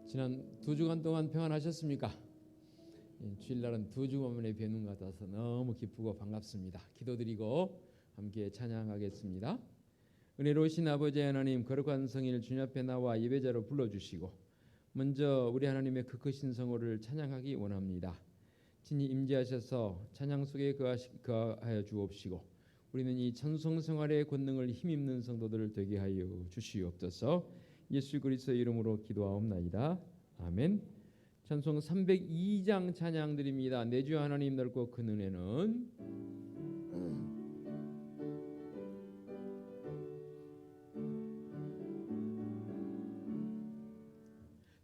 지난 2주간 동안 평안하셨습니까? 주일날은 2주 만에 뵙는 것 같아서 너무 기쁘고 반갑습니다. 기도드리고 함께 찬양하겠습니다. 은혜로우신 아버지 하나님, 거룩한 성일 주님 앞에 나와 예배자로 불러주시고 먼저 우리 하나님의 그 크신 성호를 찬양하기 원합니다. 친히 임재하셔서 찬양 속에 거하여 주옵시고 우리는 이 찬송 생활의 권능을 힘입는 성도들 되게 하여 주시옵소서. 예수 그리스도의 이름으로 기도하옵나이다. 아멘. 찬송 302장 찬양 드립니다. 내 주 하나님 넓고 큰 은혜는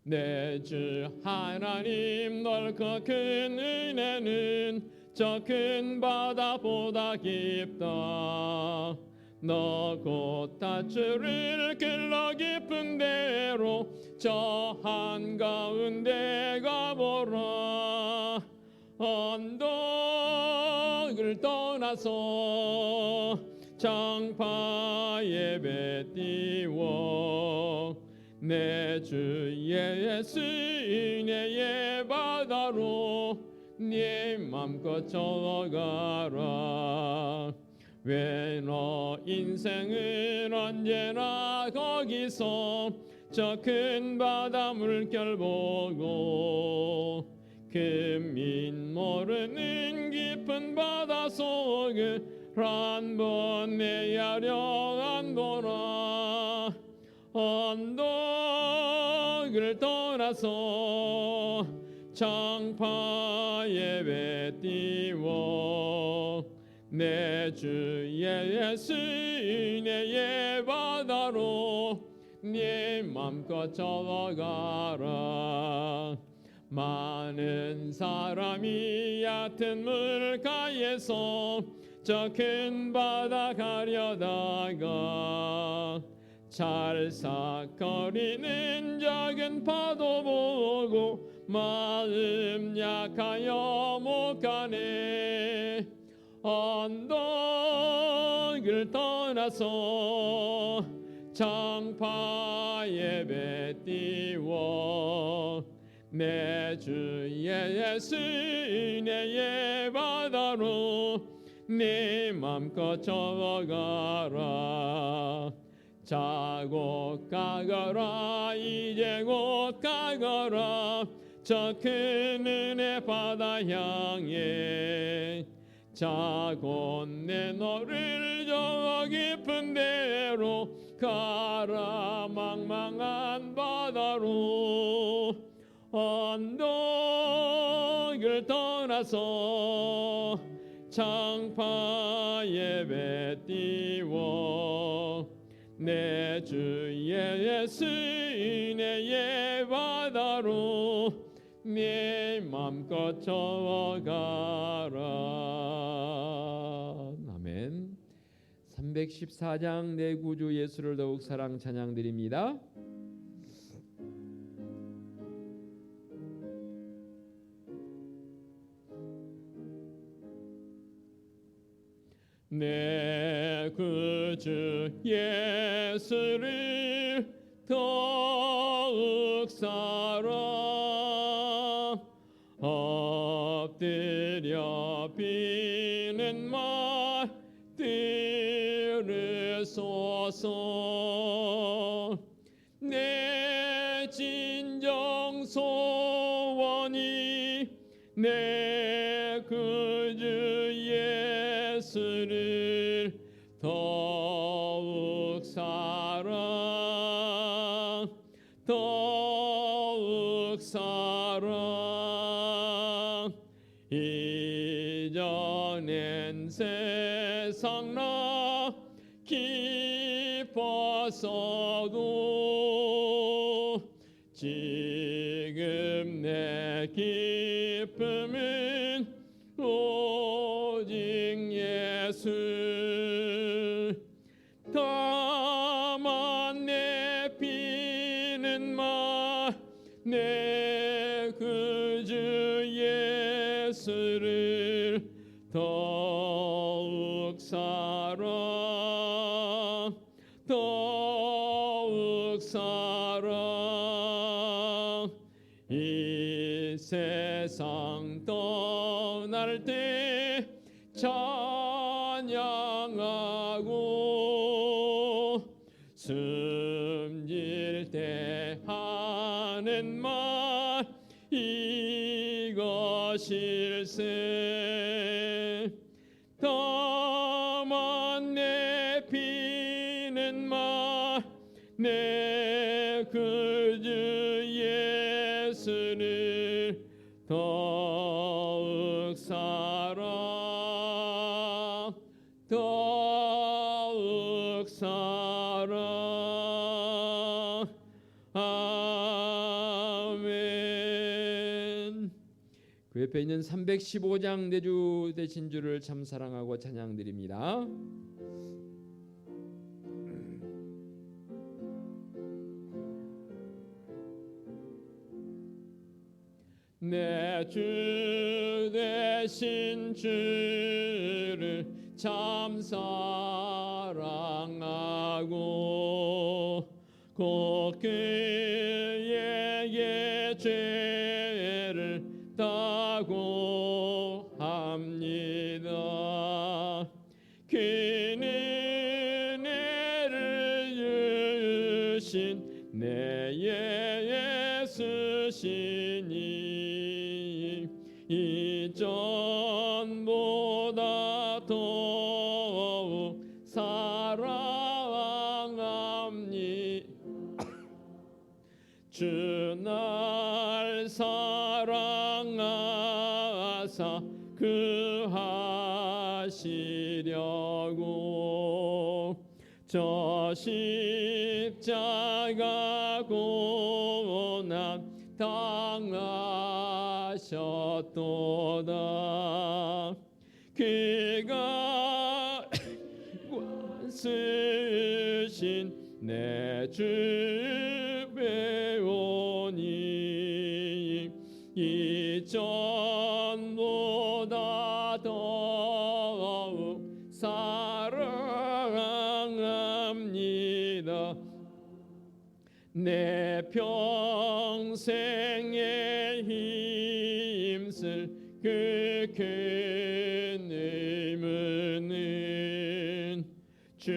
내 주 하나님 넓고 큰 은혜는 저 큰 바다보다 깊다. 너 곧 닷줄을 길러 깊은 데로 저 한가운데 가보라. 언덕을 떠나서 장파에 배 띄워 내 주 예수 은혜의 바다로 네 맘껏 저어가라. 왜 너 인생은 언제나 거기서 저 큰 바다 물결 보고 금민 모르는 깊은 바다 속을 한번 헤아려 안보라. 언덕을 떠나서 장파에 배 띄워 내 주 예수 은혜의 바다로 네 맘껏 저어가라. 많은 사람이 얕은 물가에서 저 큰 바다 가려다가 찰싹거리는 작은 파도 보고 마음 약하여 못 가네. 언덕을 떠나서 장파에 배 띄워 내 주 예수 은혜의 바다로 네 맘껏 저어가라. 자고 가거라. 이제 곧 가거라. 저 큰 은혜 바다 향해 자고 내 너를 저 깊은 데로 가라. 망망한 바다로 언덕을 떠나서 장파에 배 띄워 내 주 예수 은혜의 바다로 네 맘껏 저어가라. 아멘. 314장 내 구주 예수를 더욱 사랑 찬양 드립니다. 내 구주 예수를 더욱 사랑 엎드려 비는 말 들으소서. 내 진정 소원이 내 구주 예수를 더욱 사랑 더욱 사랑. 이전엔 세상 나 기뻤어도 지금 내 기쁨은 오직 예수. 다만 내 피는 말 내 구주 예수를 더욱 사랑 더욱 사랑. 이 세상 떠날 때 찬양하고 숨질 때 하는 말 이것일세. 다만 내 피는 말 내 구주 예수를 더욱 사랑 더욱 사랑. 아멘. 그 옆에 있는 315장 내주 되신 주를 참 사랑하고 찬양드립니다. 내 주 되신 주를 참 사랑하고 곧 그에게 죄를 다고 합니다. 그는 은혜를 주신 내 예수시니 이전보다 더욱 사랑합니다. 주 날 사랑하사 구하시려고 저 십자가 고난 당하셨도다. 그가 쓰신 내 주 배우니 이전보다 더욱 사랑합니다. 내 평생에 힘쓸 그 큰 의무는 주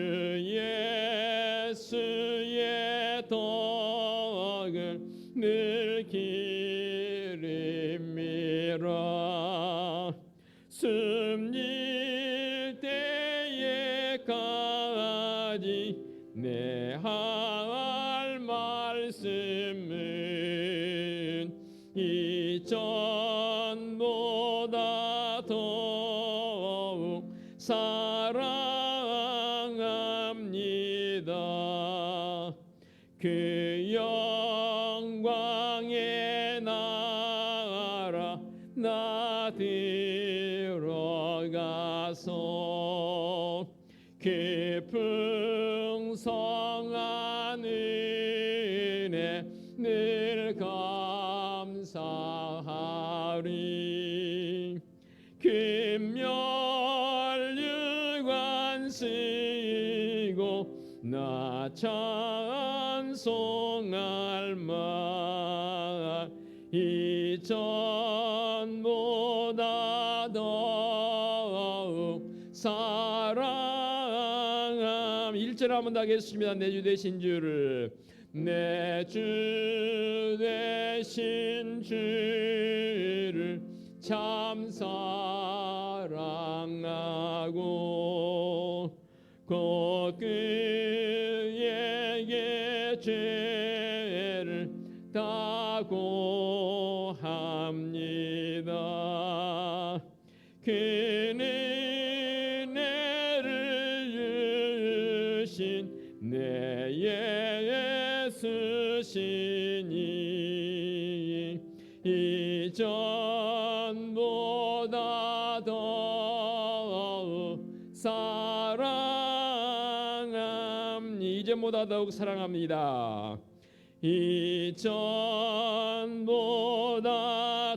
예수의 덕을 늘 기림이라. 숨질 때에까지 내 할 말씀은 이전보다 더욱 사랑합니다. 그 영광의 나라 나 들어가서 그 풍성한 은혜 늘 감사하리. 금멸류관 쓰고 나 찬송할 말 이전보다 더욱 사랑함. 1절 한번 더 하겠습니다. 내 주 되신 주를 내 주 되신 주를 참 사랑하고 곧 그에게 죄를 다고 합니다. 그는 은혜를 주신 내 예수시니 이전보다 더욱 사랑합니다. 이전보다 더욱 사랑합니다. 이전보다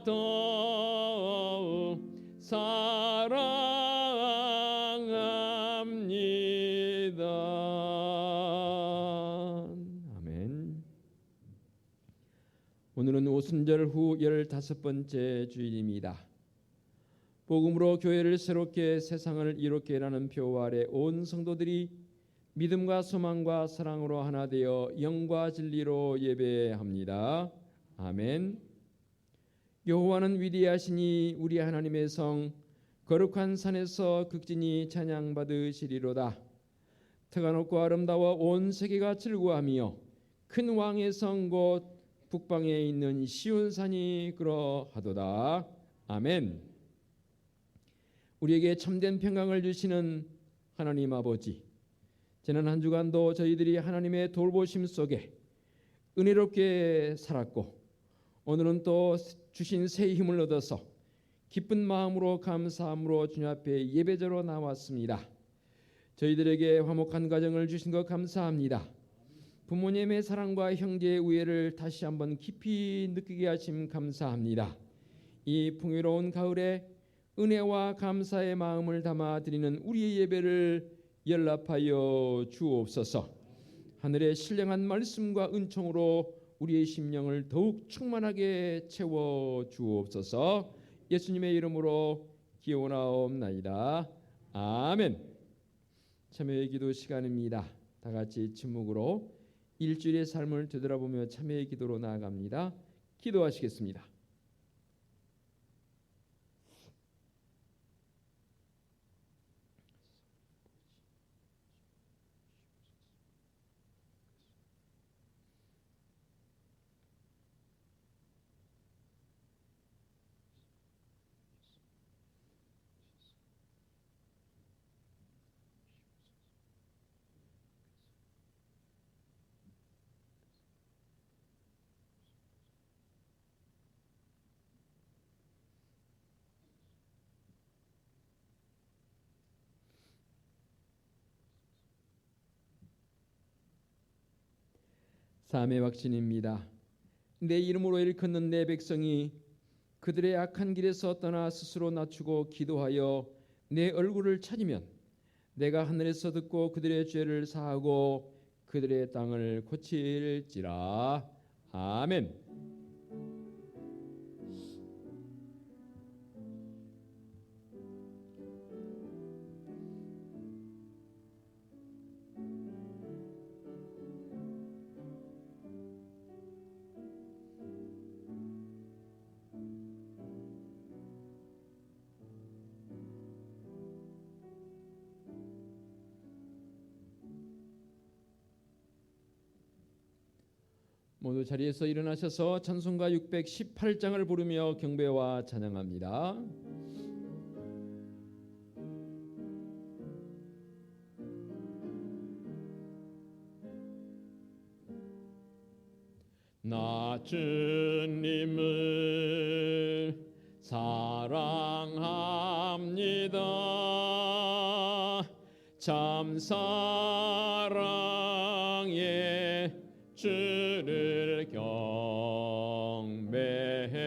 더욱 사랑합니다. 아멘. 오늘은 오순절 후 15번째 주일입니다. 복음으로 교회를 새롭게 세상을 이롭게라는 표어 아래 온 성도들이 믿음과 소망과 사랑으로 하나 되어 영과 진리로 예배합니다. 아멘. 여호와는 위대하시니 우리 하나님의 성 거룩한 산에서 극진히 찬양받으시리로다. 터가 높고 아름다워 온 세계가 즐거워하며 큰 왕의 성 곧 북방에 있는 시온산이 그러하도다. 아멘. 우리에게 참된 평강을 주시는 하나님 아버지, 지난 한 주간도 저희들이 하나님의 돌보심 속에 은혜롭게 살았고 오늘은 또 주신 새 힘을 얻어서 기쁜 마음으로 감사함으로 주님 앞에 예배자로 나왔습니다. 저희들에게 화목한 가정을 주신 것 감사합니다. 부모님의 사랑과 형제의 우애를 다시 한번 깊이 느끼게 하심 감사합니다. 이 풍요로운 가을에 은혜와 감사의 마음을 담아 드리는 우리의 예배를 연락하여 주옵소서. 하늘의 신령한 말씀과 은총으로 우리의 심령을 더욱 충만하게 채워 주옵소서. 예수님의 이름으로 기원하옵나이다. 아멘. 참여의 기도 시간입니다. 다 같이 침묵으로 일주일의 삶을 되돌아보며 참여의 기도로 나아갑니다. 기도하시겠습니다. 삶의 확신입니다. 내 이름으로 일컫는 내 백성이 그들의 악한 길에서 떠나 스스로 낮추고 기도하여 내 얼굴을 찾으면 내가 하늘에서 듣고 그들의 죄를 사하고 그들의 땅을 고칠지라. 아멘. 모두 자리에서 일어나셔서 찬송가 618장을 부르며 경배와 찬양합니다. 나 주님을 사랑합니다. 참 사랑의 주를 경배해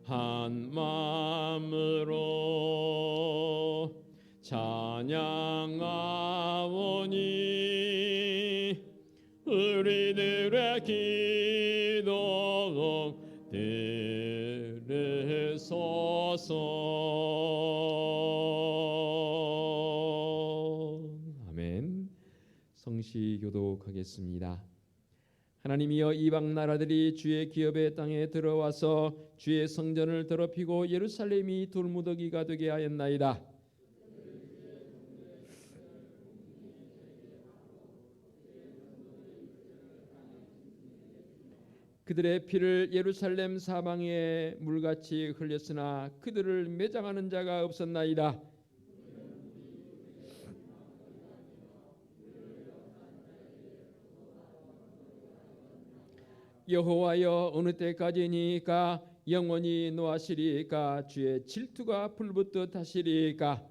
한 마음으로 찬양하오니 우리들의 기도 들으소서. 아멘. 성시 교독하겠습니다. 하나님이여, 이방 나라들이 주의 기업의 땅에 들어와서 주의 성전을 더럽히고 예루살렘이 돌무더기가 되게 하였나이다. 그들의 피를 예루살렘 사방에 물같이 흘렸으나 그들을 매장하는 자가 없었나이다. 여호와여, 어느 때까지니까? 영원히 노하시리까? 주의 질투가 불붙듯 하시리까?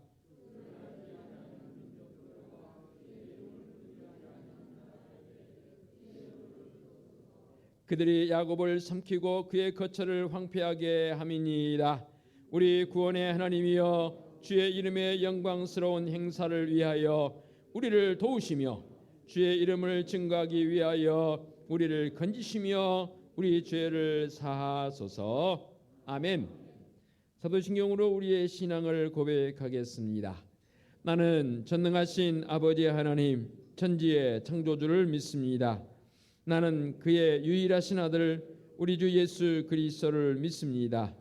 그들이 야곱을 삼키고 그의 거처를 황폐하게 함이니이다. 우리 구원의 하나님이여, 주의 이름의 영광스러운 행사를 위하여 우리를 도우시며 주의 이름을 증거하기 위하여 우리를 건지시며 우리 죄를 사하소서. 아멘. 사도신경으로 우리의 신앙을 고백하겠습니다. 나는 전능하신 아버지 하나님, 천지의 창조주를 믿습니다. 나는 그의 유일하신 아들 우리 주 예수 그리스도를 믿습니다.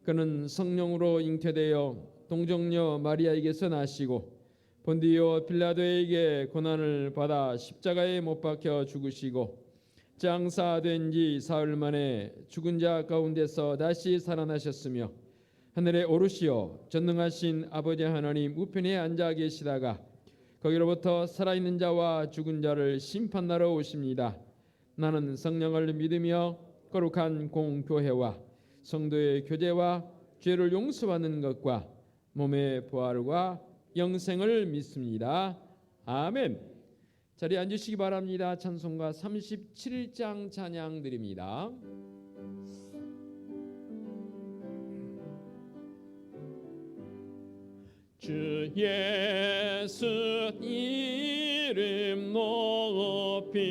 그는 성령으로 잉태되어 동정녀 마리아에게서 나시고 본디오 빌라도에게 고난을 받아 십자가에 못 박혀 죽으시고 장사된 지 사흘 만에 죽은 자 가운데서 다시 살아나셨으며 하늘에 오르시어 전능하신 아버지 하나님 우편에 앉아 계시다가 거기로부터 살아있는 자와 죽은 자를 심판하러 오십니다. 나는 성령을 믿으며 거룩한 공교회와 성도의 교제와 죄를 용서받는 것과 몸의 부활과 영생을 믿습니다. 아멘. 자리에 앉으시기 바랍니다. 찬송가 37장 찬양 드립니다. 주 예수 이름 높이여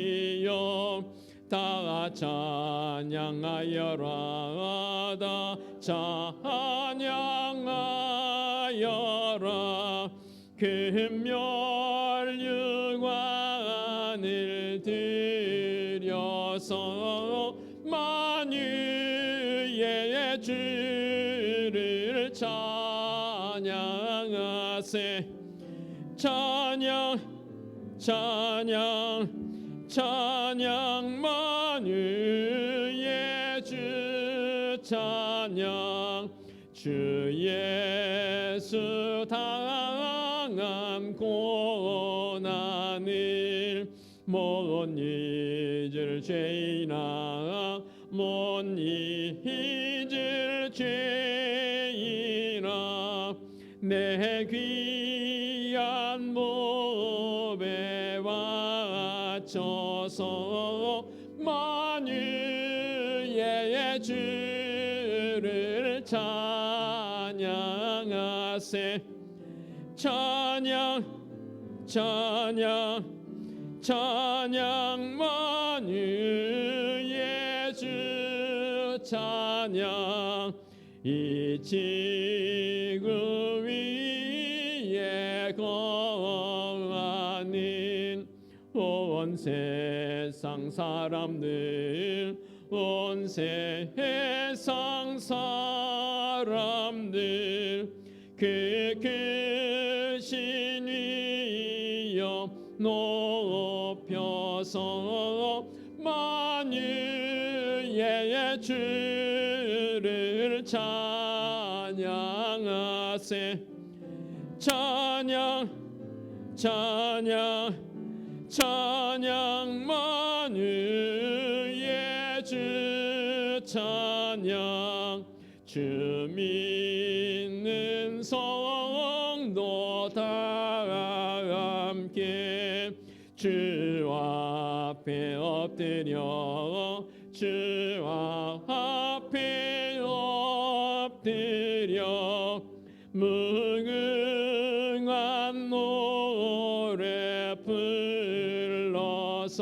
다 찬양하여라 찬양하여라 금멸류관을 들여서 만유의 주를 찬양하세 찬양 찬양 찬양 만유의 주 찬양 주 예수 당한 고난을 못 잊을 죄인아 못 잊을 죄인아 내 귀한 몸에 바쳐서 만유의 주를 찬양하세 찬양 찬양 찬양 만유의 주 찬양 이 지구 위에 거하는 온 세상 사람들 온 세상 사람들 그 크신 위엄 높여서 만유의 주를 찬양하세 찬양 찬양 찬양 만유의 주 찬양 주 믿는 성도 다 함께 주 앞에 엎드려 주 앞에 엎드려 무궁한 노래 불러서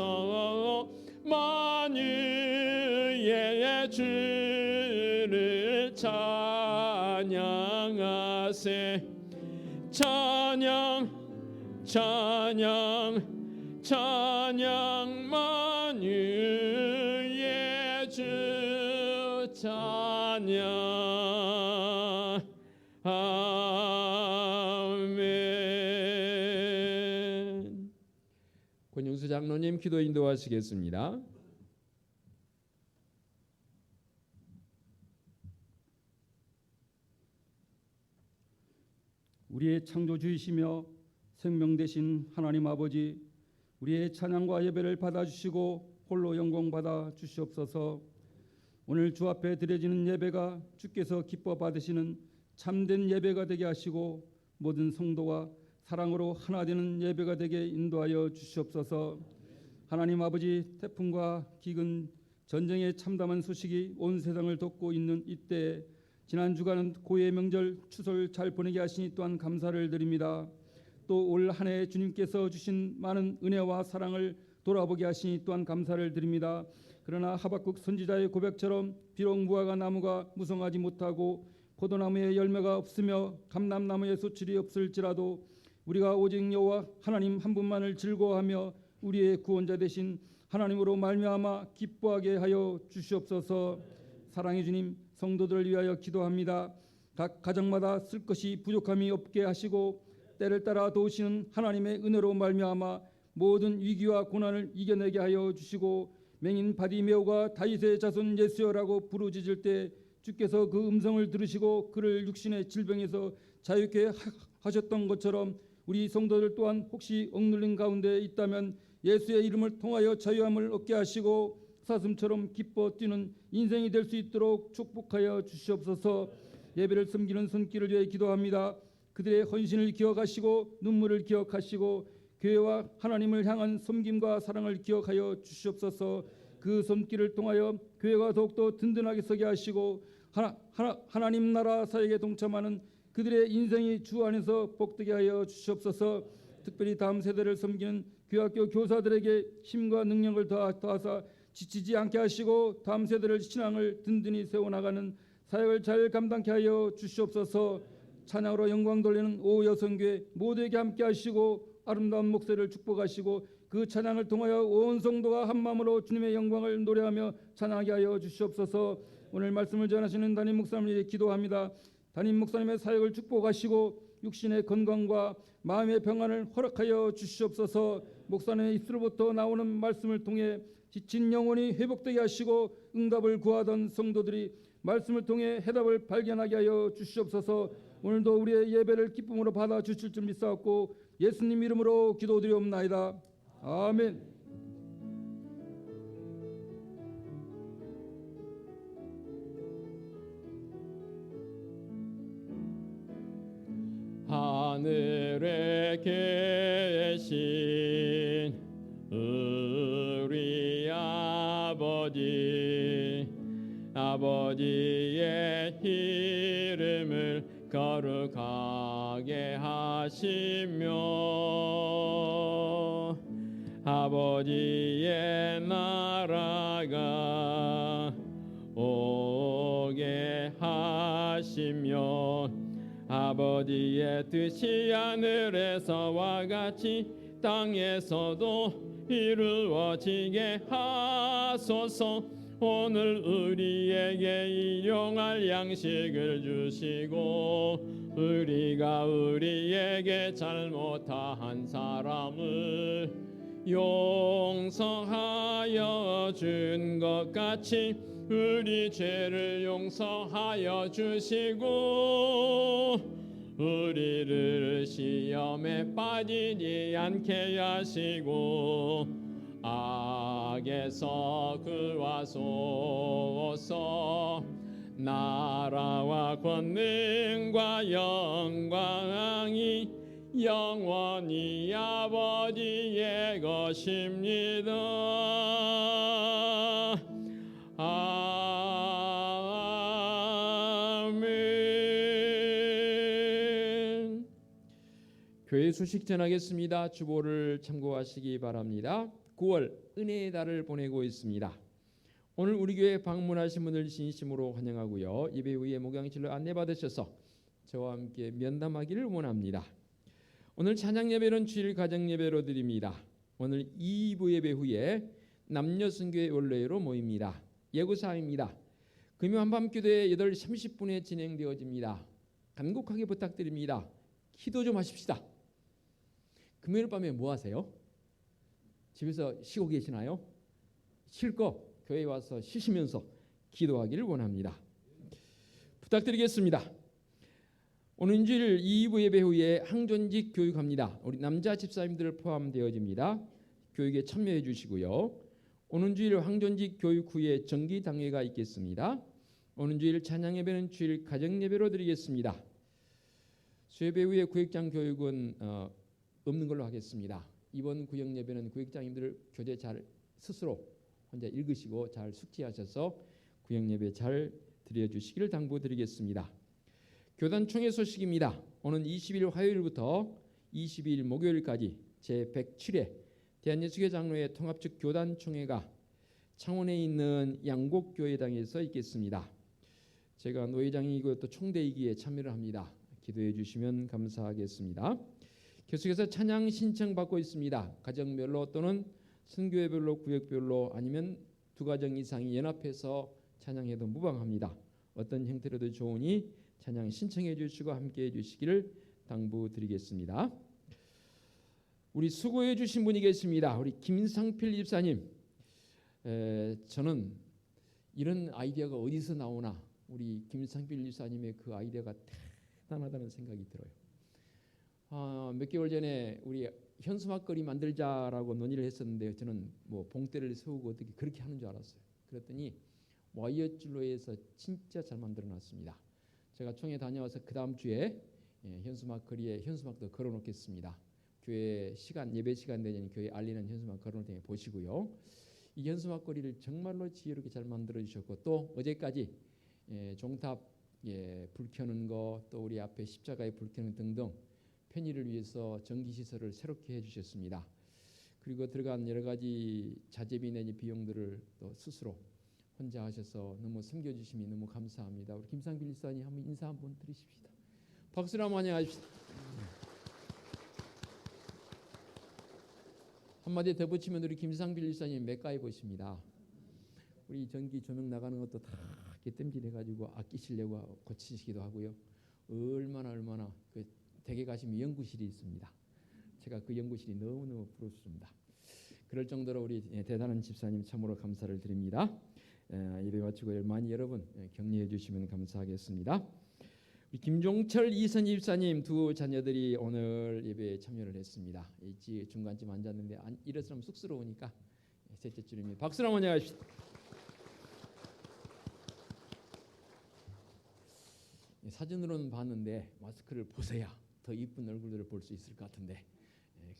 만유의 주를 찬양하세 찬양 찬양 찬양 만유의 주 찬양 아멘. 권영수 장로님 기도 인도하시겠습니다. 우리의 창조주이시며 생명 되신 하나님 아버지, 우리의 찬양과 예배를 받아주시고 홀로 영광 받아 주시옵소서. 오늘 주 앞에 드려지는 예배가 주께서 기뻐 받으시는 참된 예배가 되게 하시고 모든 성도와 사랑으로 하나 되는 예배가 되게 인도하여 주시옵소서. 하나님 아버지, 태풍과 기근, 전쟁의 참담한 소식이 온 세상을 덮고 있는 이때 지난 주간은 고유의 명절 추석을 잘 보내게 하시니 또한 감사를 드립니다. 또 올 한 해 주님께서 주신 많은 은혜와 사랑을 돌아보게 하시니 또한 감사를 드립니다. 그러나 하박국 선지자의 고백처럼 비록 무화과 나무가 무성하지 못하고 포도나무에 열매가 없으며 감람나무에 소출이 없을지라도 우리가 오직 여호와 하나님 한 분만을 즐거워하며 우리의 구원자 되신 하나님으로 말미암아 기뻐하게 하여 주시옵소서. 사랑의 주님, 성도들을 위하여 기도합니다. 각 가정마다 쓸 것이 부족함이 없게 하시고 때를 따라 도우시는 하나님의 은혜로 말미암아 모든 위기와 고난을 이겨내게 하여 주시고 맹인 바디메오가 다윗의 자손 예수여라고 부르짖을 때 주께서 그 음성을 들으시고 그를 육신의 질병에서 자유케 하셨던 것처럼 우리 성도들 또한 혹시 억눌린 가운데 있다면 예수의 이름을 통하여 자유함을 얻게 하시고 사슴처럼 기뻐 뛰는 인생이 될 수 있도록 축복하여 주시옵소서. 예배를 섬기는 손길을 위해 기도합니다. 그들의 헌신을 기억하시고 눈물을 기억하시고 교회와 하나님을 향한 섬김과 사랑을 기억하여 주시옵소서. 그 손길을 통하여 교회가 더욱더 든든하게 서게 하시고 하나님 나라 사역에 동참하는 그들의 인생이 주 안에서 복되게 하여 주시옵소서. 특별히 다음 세대를 섬기는 교학교 교사들에게 힘과 능력을 더하사 지치지 않게 하시고 다음 세대를 신앙을 든든히 세워나가는 사역을 잘 감당케 하여 주시옵소서. 찬양으로 영광 돌리는 오 여성교회 모두에게 함께 하시고 아름다운 목소리를 축복하시고 그 찬양을 통하여 온 성도가 한 마음으로 주님의 영광을 노래하며 찬양하게 하여 주시옵소서. 오늘 말씀을 전하시는 담임 목사님을 위해 기도합니다. 담임 목사님의 사역을 축복하시고 육신의 건강과 마음의 평안을 허락하여 주시옵소서. 목사님의 입술로부터 나오는 말씀을 통해 지친 영혼이 회복되게 하시고 응답을 구하던 성도들이 말씀을 통해 해답을 발견하게 하여 주시옵소서. 오늘도 우리의 예배를 기쁨으로 받아 주실 줄 믿사옵고 예수님 이름으로 기도드리옵나이다. 아멘. 하늘에 계신 우리 아버지의 이름을 거룩하게 하시며 아버지의 나라가 오게 하시며 아버지의 뜻이 하늘에서와 같이 땅에서도 이루어지게 하소서. 오늘 우리에게 일용할 양식을 주시고 우리가 우리에게 잘못한 사람을 용서하여 준 것 같이 우리 죄를 용서하여 주시고 우리를 시험에 빠지지 않게 하시고 악에서 구하소서. 나라와 권능과 영광이 영원히 아버지의 것입니다. 아멘. 교회 소식 전하겠습니다. 주보를 참고하시기 바랍니다. 9월 은혜의 달을 보내고 있습니다. 오늘 우리 교회 방문하신 분들 진심으로 환영하고요. 예배 후에 목양실로 안내받으셔서 저와 함께 면담하기를 원합니다. 오늘 찬양 예배는 주일 가정 예배로 드립니다. 오늘 2부 예배 후에 남녀 선교회 원로회로 모입니다. 예고사항입니다. 금요 한밤 기도회 8시 30분에 진행되어집니다. 간곡하게 부탁드립니다. 기도 좀 하십시다. 금요일 밤에 뭐 하세요? 집에서 쉬고 계시나요? 쉴 거 교회에 와서 쉬시면서 기도하기를 원합니다. 부탁드리겠습니다. 오늘 주일 2부 예배 후에 항존직 교육합니다. 우리 남자 집사님들 포함되어집니다. 교육에 참여해 주시고요. 오늘 주일 항존직 교육 후에 정기 당회가 있겠습니다. 오늘 주일 찬양 예배는 주일 가정 예배로 드리겠습니다. 수예배 후에 구역장 교육은 없는 걸로 하겠습니다. 이번 구역 예배는 구역장님들 교재 잘 스스로 혼자 읽으시고 잘 숙지하셔서 구역 예배 잘 드려주시기를 당부드리겠습니다. 교단총회 소식입니다. 오는 20일 화요일부터 22일 목요일까지 제107회 대한예수교 장로회 통합측 교단총회가 창원에 있는 양곡교회당에서 있겠습니다. 제가 노회장이고 또 총대이기에 참여를 합니다. 기도해 주시면 감사하겠습니다. 계속해서 찬양 신청 받고 있습니다. 가정별로 또는 선교회별로 구역별로 아니면 두 가정 이상이 연합해서 찬양해도 무방합니다. 어떤 형태로도 좋으니 찬양 신청해 주시고 함께해 주시기를 당부드리겠습니다. 우리 수고해 주신 분이 계십니다. 우리 김상필 집사님. 저는 이런 아이디어가 어디서 나오나 우리 김상필 집사님의 그 아이디어가 대단하다는 생각이 들어요. 몇 개월 전에 우리 현수막거리 만들자라고 논의를 했었는데 저는 뭐 봉대를 세우고 어떻게 그렇게 하는 줄 알았어요. 그랬더니 와이어줄로 해서 진짜 잘 만들어놨습니다. 제가 총회 다녀와서 그 다음 주에 현수막거리에 현수막도 걸어놓겠습니다. 교회 시간 예배 시간 되면 교회 알리는 현수막 걸어놓을 테니 보시고요. 이 현수막거리를 정말로 지혜롭게 잘 만들어 주셨고 또 어제까지 종탑 불 켜는 거 또 우리 앞에 십자가에 불 켜는 등등 편의를 위해서 전기시설을 새롭게 해주셨습니다. 그리고 들어간 여러 가지 자재비 내지 비용들을 또 스스로 혼자 하셔서 너무 섬겨주심이 너무 감사합니다. 우리 김상필 집사님 한번 인사 한번 드리십시다. 박수로 한번 환영하십시다. 한마디 더 붙이면 우리 김상필 집사님 맥가이버십니다. 우리 전기 조명 나가는 것도 다 이렇게 땜질해가지고 아끼시려고 고치시기도 하고요. 얼마나 그 댁에 가시면 연구실이 있습니다. 제가 그 연구실이 너무너무 부럽습니다. 그럴 정도로 우리 대단한 집사님 참으로 감사를 드립니다. 예배 마치고 많이 여러분 격려해 주시면 감사하겠습니다. 우리 김종철 이선희 집사님 두 자녀들이 오늘 예배에 참여를 했습니다. 일찍 중간쯤 앉았는데 일어서면 쑥스러우니까 셋째 줄입니다. 박수로 한번 해주십시오. 사진으로는 봤는데 마스크를 벗어야 더 이쁜 얼굴들을 볼 수 있을 것 같은데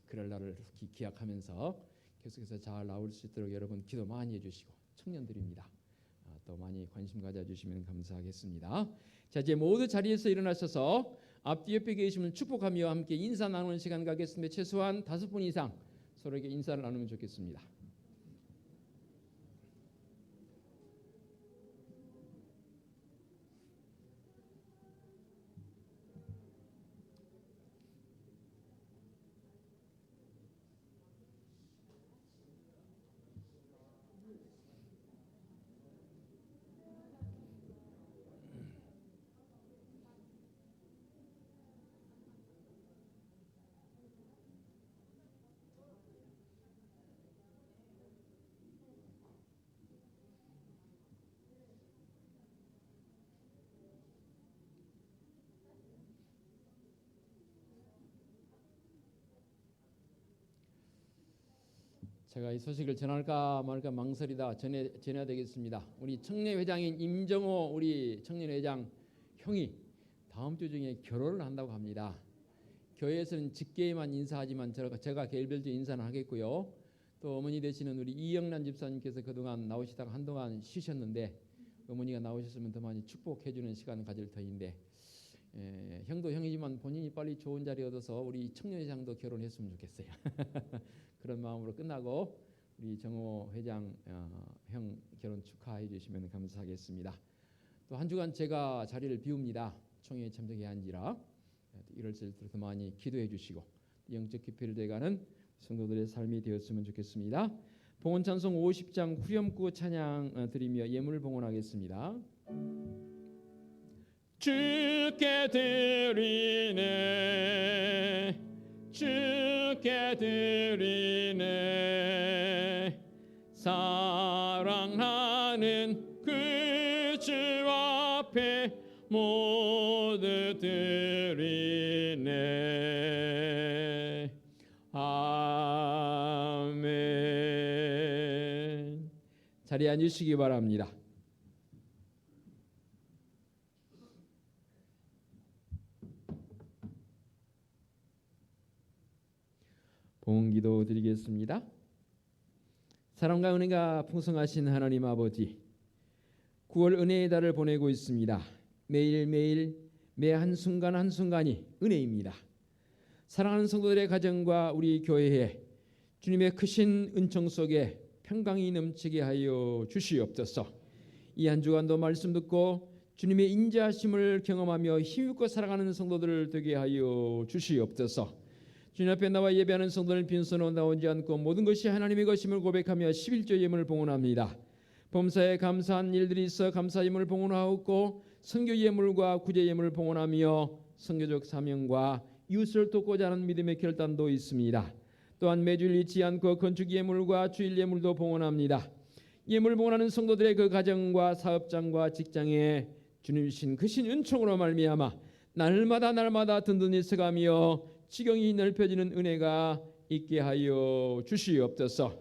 그럴 날을 기약하면서 계속해서 잘 나올 수 있도록 여러분 기도 많이 해주시고 청년들입니다. 또 많이 관심 가져주시면 감사하겠습니다. 자, 이제 모두 자리에서 일어나셔서 앞뒤 옆에 계시면 축복하며 함께 인사 나누는 시간 갖겠습니다. 최소한 5분 이상 서로에게 인사를 나누면 좋겠습니다. 제가 이 소식을 전할까 말까 망설이다 전해야 되겠습니다. 우리 청년회장인 임정호 우리 청년회장 형이 다음 주 중에 결혼을 한다고 합니다. 교회에서는 직계에만 인사하지만 제가 개별적인 인사는 하겠고요. 또 어머니 되시는 우리 이영란 집사님께서 그동안 나오시다가 한동안 쉬셨는데 어머니가 나오셨으면 더 많이 축복해주는 시간을 가질 터인데 형도 형이지만 본인이 빨리 좋은 자리 얻어서 우리 청년회장도 결혼했으면 좋겠어요. 그런 마음으로 끝나고 우리 정호 회장 형 결혼 축하해 주시면 감사하겠습니다. 또 한 주간 제가 자리를 비웁니다. 총회에 참석해야 한지라 이럴 때 더 많이 기도해 주시고 영적 기표를 돼가는 성도들의 삶이 되었으면 좋겠습니다. 봉헌 찬송 50장 후렴구 찬양 드리며 예물을 봉헌하겠습니다. 주께 드리네 주께 드리네 사랑하는 그 주 앞에 모두 드리네 아멘. 자리에 앉으시기 바랍니다. 봉헌기도 드리겠습니다. 사랑과 은혜가 풍성하신 하나님 아버지, 9월 은혜의 달을 보내고 있습니다. 매일매일 매 한순간 한순간이 은혜입니다. 사랑하는 성도들의 가정과 우리 교회에 주님의 크신 은총 속에 평강이 넘치게 하여 주시옵소서. 이 한 주간도 말씀 듣고 주님의 인자하심을 경험하며 힘입고 살아가는 성도들 되게 하여 주시옵소서. 주님 앞에 나와 예배하는 성도들 빈손으로 나오지 않고 모든 것이 하나님의 것임을 고백하며 11조 예물을 봉헌합니다. 범사에 감사한 일들이 있어 감사 예물을 봉헌하옵고 선교 예물과 구제 예물을 봉헌하며 선교적 사명과 이웃을 돕고자 하는 믿음의 결단도 있습니다. 또한 매주일 잊지 않고 건축 예물과 주일 예물도 봉헌합니다. 예물 봉헌하는 성도들의 그 가정과 사업장과 직장에 주님 주신 크신 은총으로 말미암아 날마다 든든히 서가며 지경이 넓혀지는 은혜가 있게 하여 주시옵소서.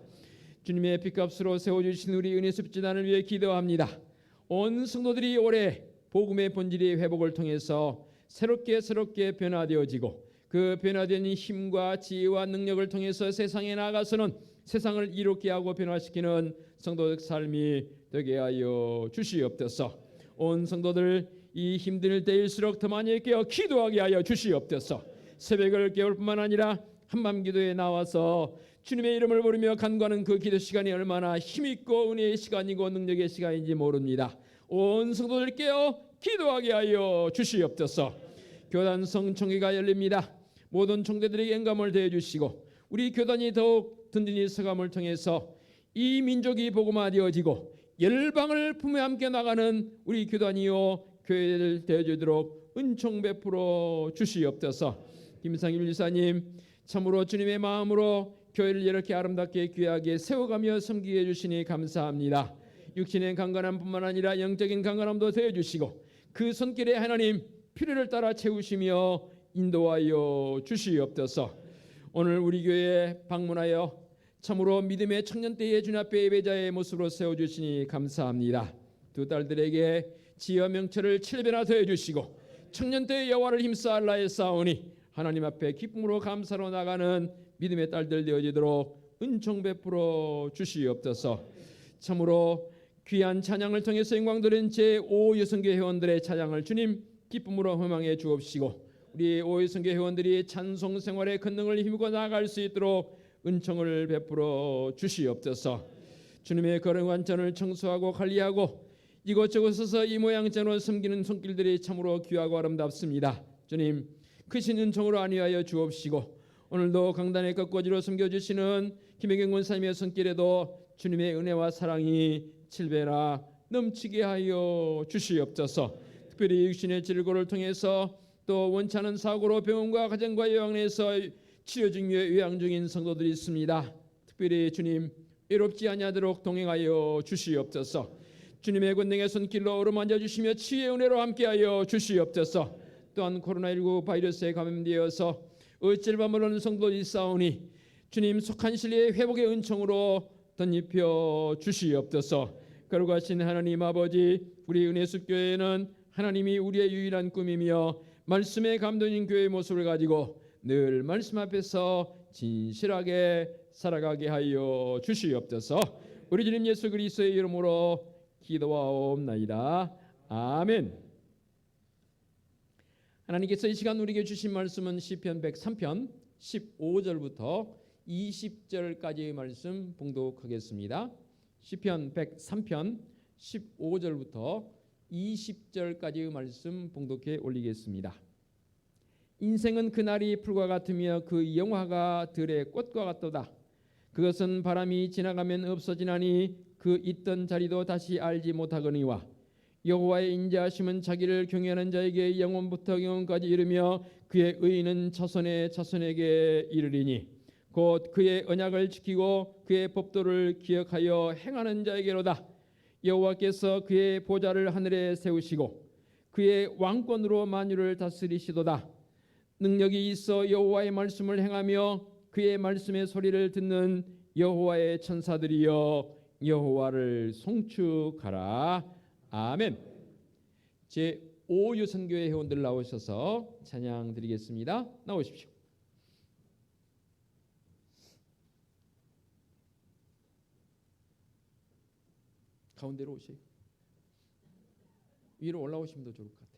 주님의 핏값으로 세워주신 우리 은혜숲 재단을 위해 기도합니다. 온 성도들이 올해 복음의 본질의 회복을 통해서 새롭게 변화되어지고 그 변화된 힘과 지혜와 능력을 통해서 세상에 나아가서는 세상을 이롭게 하고 변화시키는 성도적 삶이 되게 하여 주시옵소서. 온 성도들 이 힘들 때일수록 더 많이 깨어 기도하게 하여 주시옵소서. 새벽을 깨울 뿐만 아니라 한밤 기도에 나와서 주님의 이름을 부르며 간구하는 그 기도 시간이 얼마나 힘있고 은혜의 시간이고 능력의 시간인지 모릅니다. 온 성도들 깨어 기도하게 하여 주시옵소서. 교단 성총회가 열립니다. 모든 총대들에게 영감을 대해 주시고 우리 교단이 더욱 든든히 서감을 통해서 이 민족이 복음화되어지고 열방을 품에 함께 나가는 우리 교단이요 교회를 되어주도록 은총 베풀어 주시옵소서. 김상일 지사님 참으로 주님의 마음으로 교회를 이렇게 아름답게 귀하게 세워가며 섬기게 해주시니 감사합니다. 육신의 강건함뿐만 아니라 영적인 강건함도 되어주시고 그 손길에 하나님 필요를 따라 채우시며 인도하여 주시옵소서. 오늘 우리 교회에 방문하여 참으로 믿음의 청년대의 주님 앞에 예배자의 모습으로 세워주시니 감사합니다. 두 딸들에게 지어 명철을 7배나 더해주시고 청년대의 여호와를 힘쓰알라에 싸우니 하나님 앞에 기쁨으로 감사로 나가는 믿음의 딸들 되어지도록 은총 베풀어 주시옵소서. 참으로 귀한 찬양을 통해서 영광 돌린 제5여성교 회원들의 찬양을 주님 기쁨으로 허망해 주옵시고 우리 5여성교 회원들이 찬송 생활의 권능을 힘입고 나아갈 수 있도록 은총을 베풀어 주시옵소서. 주님의 거룩한 전을 청소하고 관리하고 이곳저곳에서 이 모양전으로 섬기는 손길들이 참으로 귀하고 아름답습니다. 주님 크신 은총으로 안위하여 주옵시고 오늘도 강단의 끝꽂이로 섬겨주시는 김혜경 권사님의 손길에도 주님의 은혜와 사랑이 7배나 넘치게 하여 주시옵소서. 특별히 육신의 질고를 통해서 또 원치 않은 사고로 병원과 가정과 요양원에서 치료 중에 요양 중인 성도들이 있습니다. 특별히 주님 외롭지 아니하도록 동행하여 주시옵소서. 주님의 권능의 손길로 어루만져 주시며 치유의 은혜로 함께하여 주시옵소서. 또한 코로나19 바이러스에 감염되어서 어찌를 밤으로는 성도들이 싸우니 주님 속한 신리의 회복의 은총으로 덧입혀 주시옵소서. 거룩하신 하나님 아버지, 우리 은혜숲 교회는 하나님이 우리의 유일한 꿈이며 말씀의 감동인 교회의 모습을 가지고 늘 말씀 앞에서 진실하게 살아가게 하여 주시옵소서. 우리 주님 예수 그리스도의 이름으로 기도하옵나이다. 아멘. 하나님께서 이 시간 우리에게 주신 말씀은 시편 103편 15절부터 20절까지의 말씀 봉독하겠습니다. 시편 103편 15절부터 20절까지의 말씀 봉독해 올리겠습니다. 인생은 그날이 풀과 같으며 그 영화가 들의 꽃과 같도다. 그것은 바람이 지나가면 없어지나니 그 있던 자리도 다시 알지 못하거니와 여호와의 인자하심은 자기를 경외하는 자에게 영원부터 영원까지 이르며 그의 의는 자손의 자손에게 이르리니 곧 그의 언약을 지키고 그의 법도를 기억하여 행하는 자에게로다. 여호와께서 그의 보좌를 하늘에 세우시고 그의 왕권으로 만유를 다스리시도다. 능력이 있어 여호와의 말씀을 행하며 그의 말씀의 소리를 듣는 여호와의 천사들이여 여호와를 송축하라. 아멘. 제5유선교회 회원들 나오셔서 찬양 드리겠습니다. 나오십시오. 가운데로 오세요. 위로 올라오시면 더 좋을 것 같아요.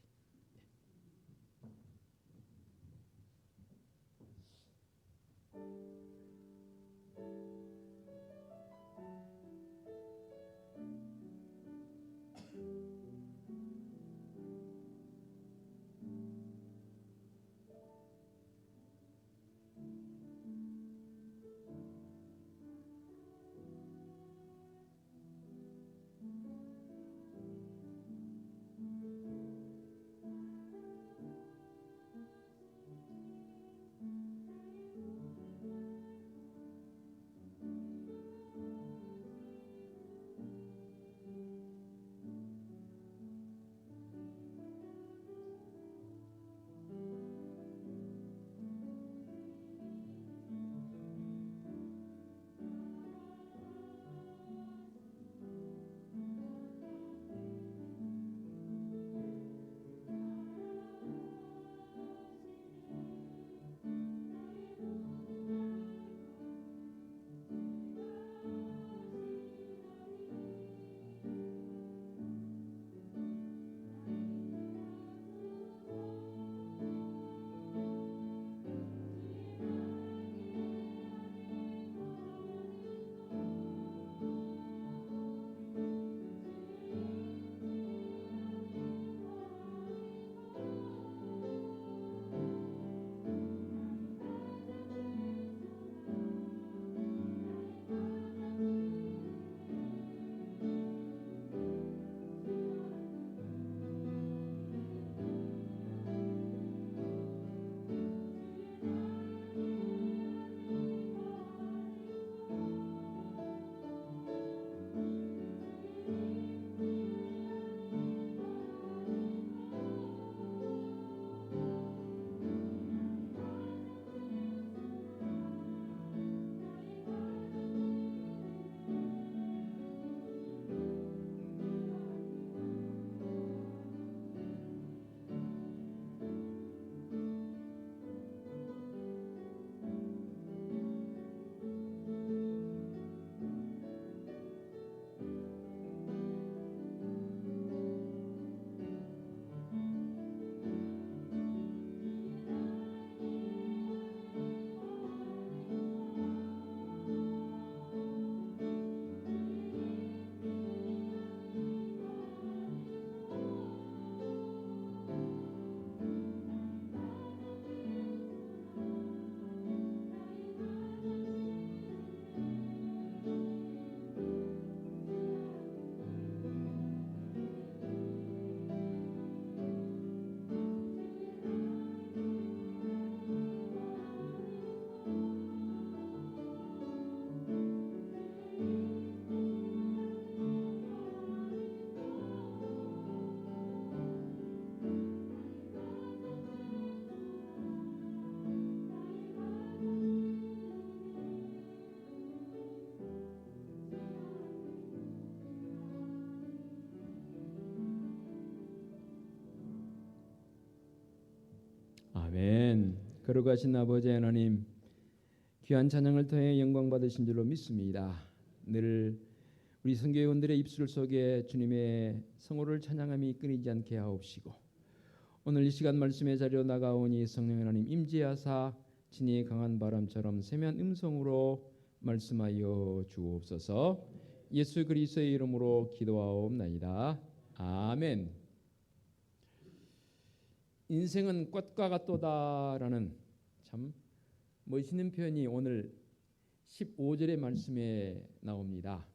거룩하신 아버지 하나님, 귀한 찬양을 통해 영광 받으신 줄로 믿습니다. 늘 우리 선교회원들의 입술 속에 주님의 성호를 찬양함이 끊이지 않게 하옵시고, 오늘 이 시간 말씀의 자리로 나가오니 성령 하나님 임재하사 진이 강한 바람처럼 세미한 음성으로 말씀하여 주옵소서. 예수 그리스도의 이름으로 기도하옵나이다. 아멘. 인생은 꽃과 같도다라는 참 멋있는 표현이 오늘 15절의 말씀에 나옵니다.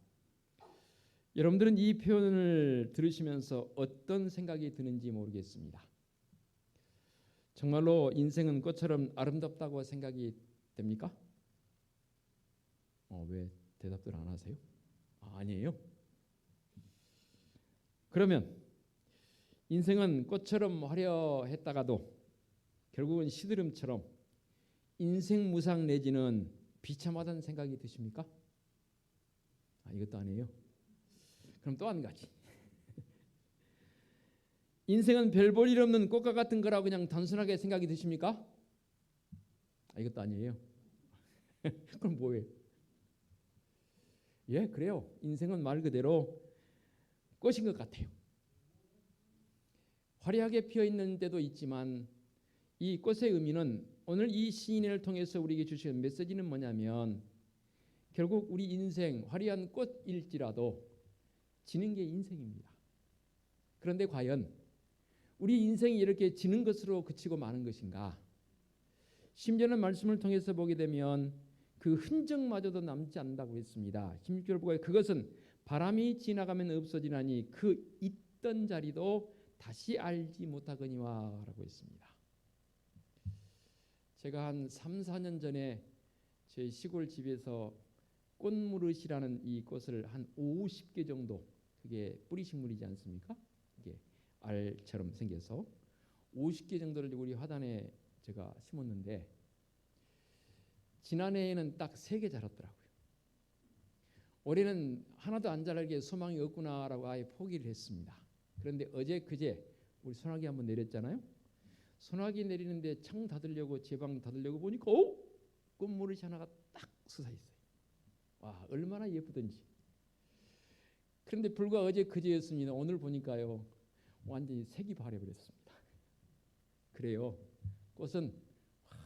여러분들은 이 표현을 들으시면서 어떤 생각이 드는지 모르겠습니다. 정말로 인생은 꽃처럼 아름답다고 생각이 됩니까? 왜 대답들 안 하세요? 아니에요? 그러면 인생은 꽃처럼 화려했다가도 결국은 시드름처럼 인생 무상 내지는 비참하다는 생각이 드십니까? 이것도 아니에요. 그럼 또 한 가지. 인생은 별 볼 일 없는 꽃과 같은 거라고 그냥 단순하게 생각이 드십니까? 이것도 아니에요. 그럼 뭐예요? 예, 그래요. 인생은 말 그대로 꽃인 것 같아요. 화려하게 피어 있는 때도 있지만 이 꽃의 의미는 오늘 이 시인을 통해서 우리에게 주시는 메시지는 뭐냐면, 결국 우리 인생 화려한 꽃일지라도 지는 게 인생입니다. 그런데 과연 우리 인생이 이렇게 지는 것으로 그치고 마는 것인가? 심지어는 말씀을 통해서 보게 되면 그 흔적마저도 남지 않는다고 했습니다. 16절 보고 그것은 바람이 지나가면 없어지나니 그 있던 자리도 다시 알지 못하거니와 라고 했습니다. 제가 한 3, 4년 전에 제 시골 집에서 꽃무릇이라는 이 꽃을 한 50개 정도, 그게 뿌리식물이지 않습니까? 이게 알처럼 생겨서 50개 정도를 우리 화단에 제가 심었는데 지난해에는 딱 3개 자랐더라고요. 올해는 하나도 안 자랄게 소망이 없구나라고 아예 포기를 했습니다. 그런데 어제 그제 우리 소나기 한번 내렸잖아요. 소나기 내리는데 창 닫으려고 제 방 닫으려고 보니까 꽃무릇이 하나가 딱 솟아 있어요. 와, 얼마나 예쁘던지. 그런데 불과 어제 그제였습니다. 오늘 보니까요 완전히 색이 바래버렸습니다. 그래요. 꽃은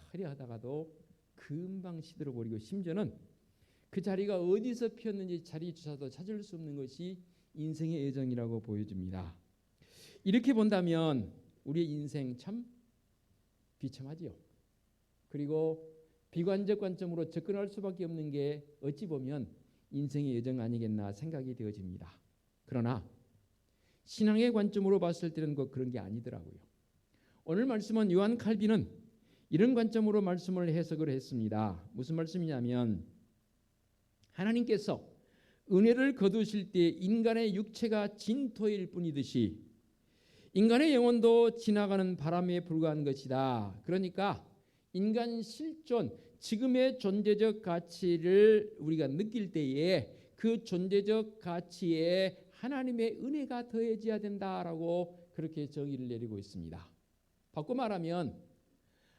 화려하다가도 금방 시들어버리고 심지어는 그 자리가 어디서 피었는지 자리조차도 찾을 수 없는 것이 인생의 애정이라고 보여집니다. 이렇게 본다면 우리의 인생 참 비참하지요. 그리고 비관적 관점으로 접근할 수밖에 없는 게 어찌 보면 인생의 애정 아니겠나 생각이 되어집니다. 그러나 신앙의 관점으로 봤을 때는 그런 게 아니더라고요. 오늘 말씀은 요한 칼빈은 이런 관점으로 말씀을 해석을 했습니다. 무슨 말씀이냐면, 하나님께서 은혜를 거두실 때 인간의 육체가 진토일 뿐이듯이 인간의 영혼도 지나가는 바람에 불과한 것이다. 그러니까 인간 실존, 지금의 존재적 가치를 우리가 느낄 때에 그 존재적 가치에 하나님의 은혜가 더해져야 된다라고 그렇게 정의를 내리고 있습니다. 바꿔 말하면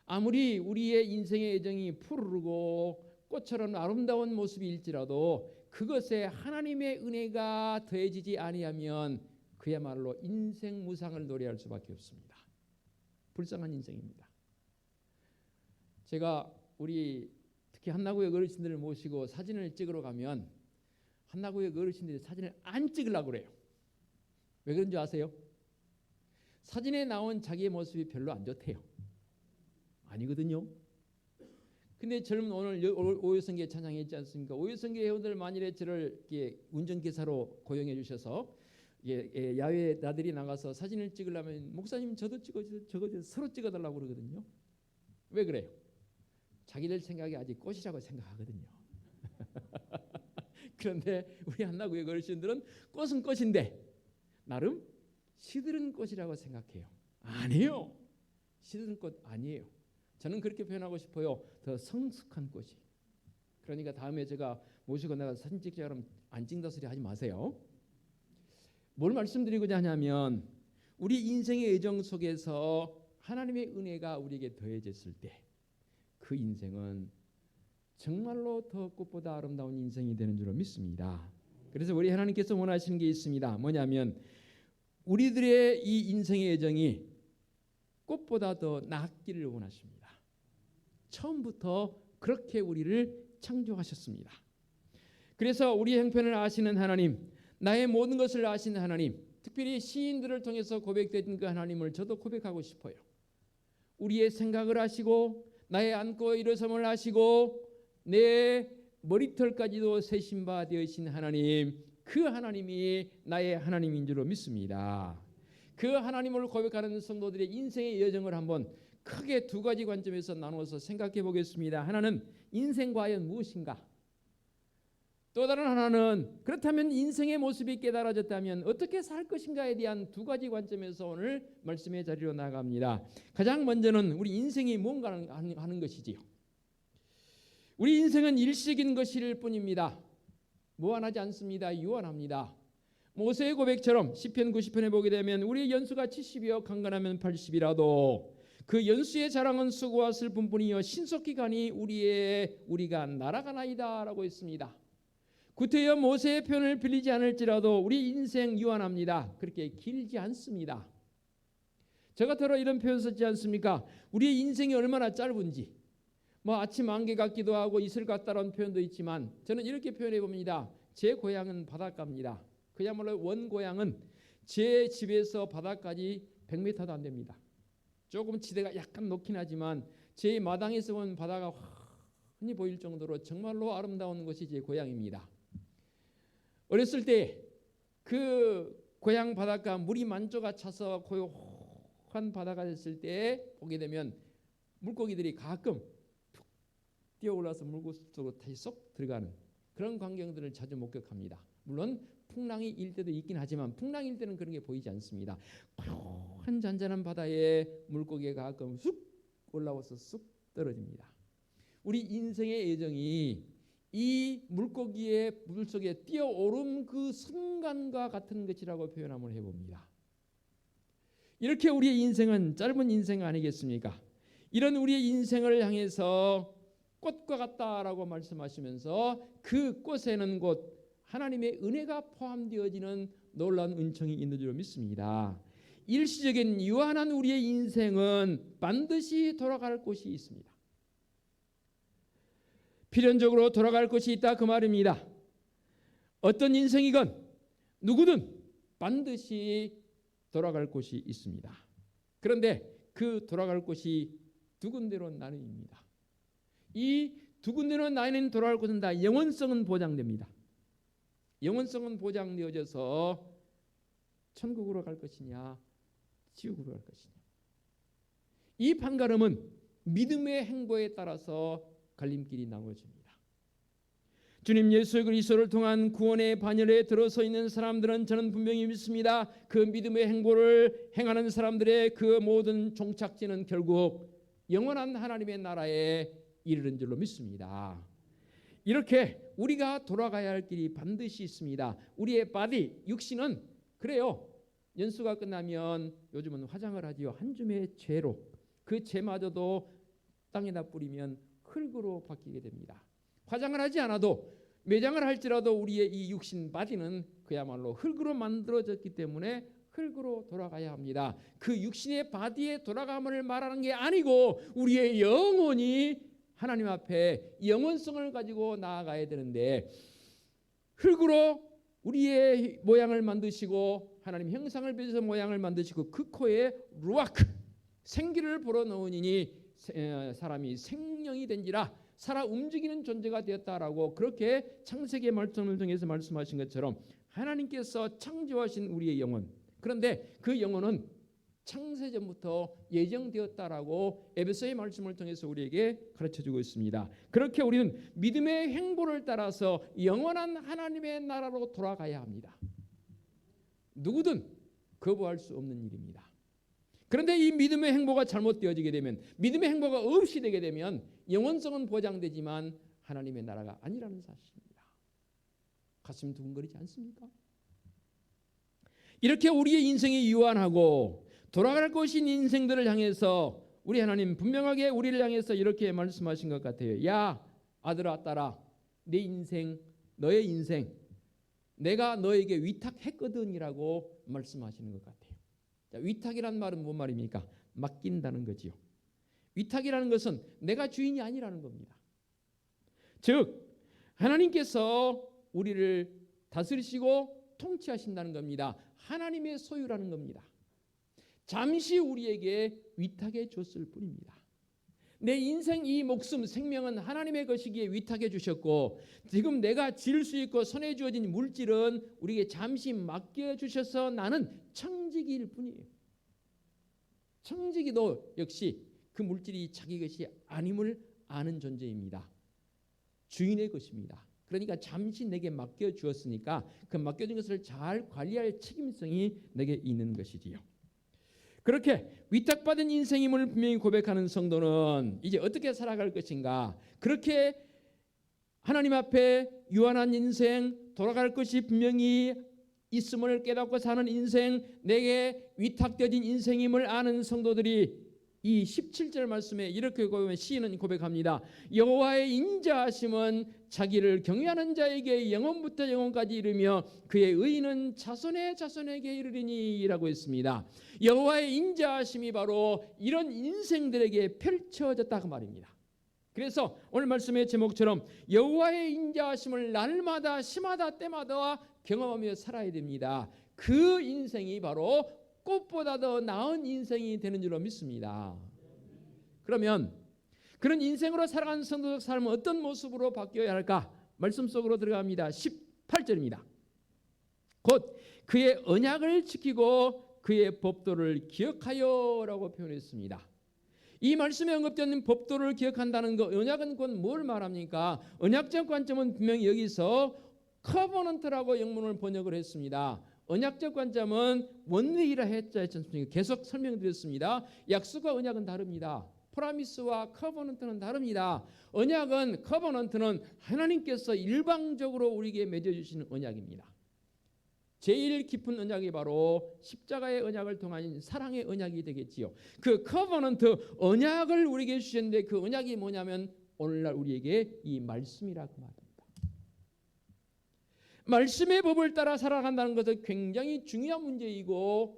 아무리 우리의 인생의 애정이 푸르르고 꽃처럼 아름다운 모습일지라도 그것에 하나님의 은혜가 더해지지 아니하면 그야말로 인생 무상을 노래할 수밖에 없습니다. 불쌍한 인생입니다. 제가 우리 특히 한나구역 어르신들을 모시고 사진을 찍으러 가면 한나구역 어르신들이 사진을 안 찍으려고 그래요. 왜 그런지 아세요? 사진에 나온 자기의 모습이 별로 안 좋대요. 아니거든요. 근데 젊은 오늘 오유성교회 찬양했지 않습니까? 오유성교회 회원들 만일에 저를 운전기사로 고용해 주셔서 야외 나들이 나가서 사진을 찍으려면 목사님 저도 찍어주세요. 저거 서로 찍어달라고 그러거든요. 왜 그래요? 자기들 생각이 아직 꽃이라고 생각하거든요. 그런데 우리 한나구의 어르신들은 꽃은 꽃인데 나름 시들은 꽃이라고 생각해요. 아니에요. 시들은 꽃 아니에요. 저는 그렇게 표현하고 싶어요. 더 성숙한 꽃이. 그러니까 다음에 제가 모시고 내가 사진 찍자 그러면 안 찍는다 소리 하지 마세요. 뭘 말씀드리고자 하냐면 우리 인생의 애정 속에서 하나님의 은혜가 우리에게 더해졌을 때 그 인생은 정말로 더 꽃보다 아름다운 인생이 되는 줄로 믿습니다. 그래서 우리 하나님께서 원하시는 게 있습니다. 뭐냐면 우리들의 이 인생의 여정이 꽃보다 더 낫기를 원하십니다. 처음부터 그렇게 우리를 창조하셨습니다. 그래서 우리 형편을 아시는 하나님, 나의 모든 것을 아시는 하나님, 특별히 시인들을 통해서 고백된 그 하나님을 저도 고백하고 싶어요. 우리의 생각을 아시고 나의 앉고 일어섬을 아시고 내 머리털까지도 세신 바 되으신 하나님, 그 하나님이 나의 하나님인 줄로 믿습니다. 그 하나님을 고백하는 성도들의 인생의 여정을 한번 크게 두 가지 관점에서 나누어서 생각해 보겠습니다. 하나는 인생 과연 무엇인가? 또 다른 하나는 그렇다면 인생의 모습이 깨달아졌다면 어떻게 살 것인가에 대한 두 가지 관점에서 오늘 말씀의 자리로 나갑니다. 가장 먼저는 우리 인생이 뭔가 하는 것이지요. 우리 인생은 일시적인 것일 뿐입니다. 무한하지 않습니다. 유한합니다. 모세의 고백처럼 시편 90편에 보게 되면 우리의 연수가 70이요 강건하면 80이라도 그 연수의 자랑은 수고와 슬픔뿐이요 신속히 가니 우리가 날아가나이다 라고 했습니다. 구태여 모세의 편을 빌리지 않을지라도 우리 인생 유한합니다. 그렇게 길지 않습니다. 저 같으로 이런 표현 쓰지 않습니까? 우리의 인생이 얼마나 짧은지 아침 안개 같기도 하고 이슬 같다라는 표현도 있지만 저는 이렇게 표현해 봅니다. 제 고향은 바닷가입니다. 그야말로 원고향은 제 집에서 바다까지 100m도 안 됩니다. 조금 지대가 약간 높긴 하지만 제 마당에서 본 바다가 흔히 보일 정도로 정말로 아름다운 곳이 제 고향입니다. 어렸을 때 그 고향 바닷가 물이 만조가 차서 고요한 바다가 됐을 때 보게 되면 물고기들이 가끔 툭 뛰어올라서 물고기 속으로 다시 쏙 들어가는 그런 광경들을 자주 목격합니다. 물론 풍랑이 일 때도 있긴 하지만 풍랑일 때는 그런 게 보이지 않습니다. 고요한 잔잔한 바다에 물고기가 가끔 쑥 올라와서 쑥 떨어집니다. 우리 인생의 여정이 이 물고기의 물속에 뛰어오른 그 순간과 같은 것이라고 표현 한번 해봅니다. 이렇게 우리의 인생은 짧은 인생 아니겠습니까? 이런 우리의 인생을 향해서 꽃과 같다라고 말씀하시면서 그 꽃에는 곧 하나님의 은혜가 포함되어지는 놀라운 은총이 있는 줄 믿습니다. 일시적인 유한한 우리의 인생은 반드시 돌아갈 곳이 있습니다. 필연적으로 돌아갈 곳이 있다 그 말입니다. 어떤 인생이건 누구든 반드시 돌아갈 곳이 있습니다. 그런데 그 돌아갈 곳이 두 군데로 나뉩니다. 이 두 군데로 나뉘는 돌아갈 곳은 다 영원성은 보장됩니다. 영원성은 보장되어져서 천국으로 갈 것이냐 지옥으로 갈 것이냐. 이 판가름은 믿음의 행보에 따라서 갈림길이 나눠집니다. 주님 예수 그리스도를 통한 구원의 반열에 들어서 있는 사람들은 저는 분명히 믿습니다. 그 믿음의 행보를 행하는 사람들의 그 모든 종착지는 결국 영원한 하나님의 나라에 이르는 줄로 믿습니다. 이렇게 우리가 돌아가야 할 길이 반드시 있습니다. 우리의 바디, 육신은 그래요. 연수가 끝나면 요즘은 화장을 하지요. 한 줌의 죄로 그 죄마저도 땅에다 뿌리면 흙으로 바뀌게 됩니다. 화장을 하지 않아도 매장을 할지라도 우리의 이 육신 바디는 그야말로 흙으로 만들어졌기 때문에 흙으로 돌아가야 합니다. 그 육신의 바디에 돌아감을 말하는 게 아니고 우리의 영혼이 하나님 앞에 영원성을 가지고 나아가야 되는데 흙으로 우리의 모양을 만드시고 하나님 형상을 빚어서 모양을 만드시고 그 코에 루아크 생기를 불어넣으니 사람이 생명이 된지라 살아 움직이는 존재가 되었다라고 그렇게 창세기의 말씀을 통해서 말씀하신 것처럼 하나님께서 창조하신 우리의 영혼, 그런데 그 영혼은 창세전부터 예정되었다라고 에베소의 말씀을 통해서 우리에게 가르쳐주고 있습니다. 그렇게 우리는 믿음의 행보를 따라서 영원한 하나님의 나라로 돌아가야 합니다. 누구든 거부할 수 없는 일입니다. 그런데 이 믿음의 행보가 잘못되어지게 되면, 믿음의 행보가 없이 되게 되면 영원성은 보장되지만 하나님의 나라가 아니라는 사실입니다. 가슴이 두근거리지 않습니까? 이렇게 우리의 인생이 유한하고 돌아갈 것인 인생들을 향해서 우리 하나님 분명하게 우리를 향해서 이렇게 말씀하신 것 같아요. 야 아들아 딸아, 내 인생, 너의 인생 내가 너에게 위탁했거든이라고 말씀하시는 것 같아요. 자, 위탁이란 말은 뭔 말입니까? 맡긴다는 거지요. 위탁이라는 것은 내가 주인이 아니라는 겁니다. 즉 하나님께서 우리를 다스리시고 통치하신다는 겁니다. 하나님의 소유라는 겁니다. 잠시 우리에게 위탁해 줬을 뿐입니다. 내 인생 이 목숨 생명은 하나님의 것이기에 위탁해 주셨고 지금 내가 지을 수 있고 손에 주어진 물질은 우리에게 잠시 맡겨 주셔서 나는 청지기일 뿐이에요. 청지기도 역시 그 물질이 자기 것이 아님을 아는 존재입니다. 주인의 것입니다. 그러니까 잠시 내게 맡겨 주었으니까 그 맡겨진 것을 잘 관리할 책임성이 내게 있는 것이지요. 그렇게 위탁받은 인생임을 분명히 고백하는 성도는 이제 어떻게 살아갈 것인가? 그렇게 하나님 앞에 유한한 인생, 돌아갈 것이 분명히 있음을 깨닫고 사는 인생, 내게 위탁되어진 인생임을 아는 성도들이 이 17절 말씀에 이렇게 보면 시인은 고백합니다. 여호와의 인자하심은 자기를 경외하는 자에게 영원부터 영원까지 이르며 그의 의는 자손의 자손에게 이르리니라고 했습니다. 여호와의 인자하심이 바로 이런 인생들에게 펼쳐졌다고 말입니다. 그래서 오늘 말씀의 제목처럼 여호와의 인자하심을 날마다 시마다 때마다 경험하며 살아야 됩니다. 그 인생이 바로 꽃보다 더 나은 인생이 되는 줄로 믿습니다. 그러면 그런 인생으로 살아가는 성도적 삶은 어떤 모습으로 바뀌어야 할까? 말씀 속으로 들어갑니다. 18절입니다. 곧 그의 언약을 지키고 그의 법도를 기억하여라고 표현했습니다. 이 말씀에 언급되는 법도를 기억한다는 것, 언약은 곧 뭘 말합니까? 언약적 관점은 분명히 여기서 커버넌트라고 영문을 번역을 했습니다. 언약적 관점은 원웨이라 했지 않습니까? 계속 설명드렸습니다. 약속과 언약은 다릅니다. 프라미스와 커버넌트는 다릅니다. 언약은 커버넌트는 하나님께서 일방적으로 우리에게 맺어주시는 언약입니다. 제일 깊은 언약이 바로 십자가의 언약을 통한 사랑의 언약이 되겠지요. 그 커버넌트 언약을 우리에게 주셨는데 그 언약이 뭐냐면 오늘날 우리에게 이 말씀이라고 말합니다. 말씀의 법을 따라 살아간다는 것은 굉장히 중요한 문제이고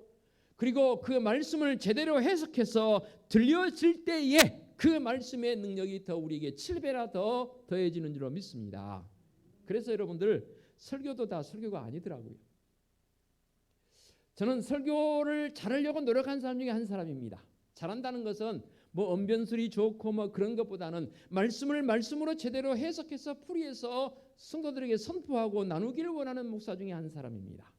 그리고 그 말씀을 제대로 해석해서 들려질 때에 그 말씀의 능력이 더 우리에게 7배나 더 더해지는 줄로 믿습니다. 그래서 여러분들 설교도 다 설교가 아니더라고요. 저는 설교를 잘하려고 노력한 사람 중에 한 사람입니다. 잘한다는 것은 뭐 언변술이 좋고 뭐 그런 것보다는 말씀을 말씀으로 제대로 해석해서 풀이해서 성도들에게 선포하고 나누기를 원하는 목사 중에 한 사람입니다.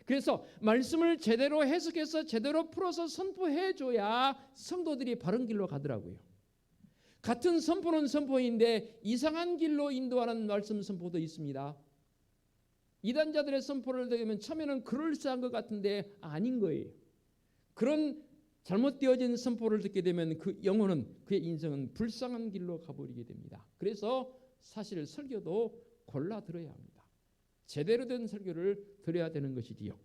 그래서 말씀을 제대로 해석해서 제대로 풀어서 선포해줘야 성도들이 바른 길로 가더라고요. 같은 선포는 선포인데 이상한 길로 인도하는 말씀 선포도 있습니다. 이단자들의 선포를 들으면 처음에는 그럴싸한 것 같은데 아닌 거예요. 그런 잘못되어진 선포를 듣게 되면 그 영혼은 그의 인생은 불쌍한 길로 가버리게 됩니다. 그래서 사실 설교도 골라 들어야 합니다. 제대로 된 설교를 들어야 되는 것이지요.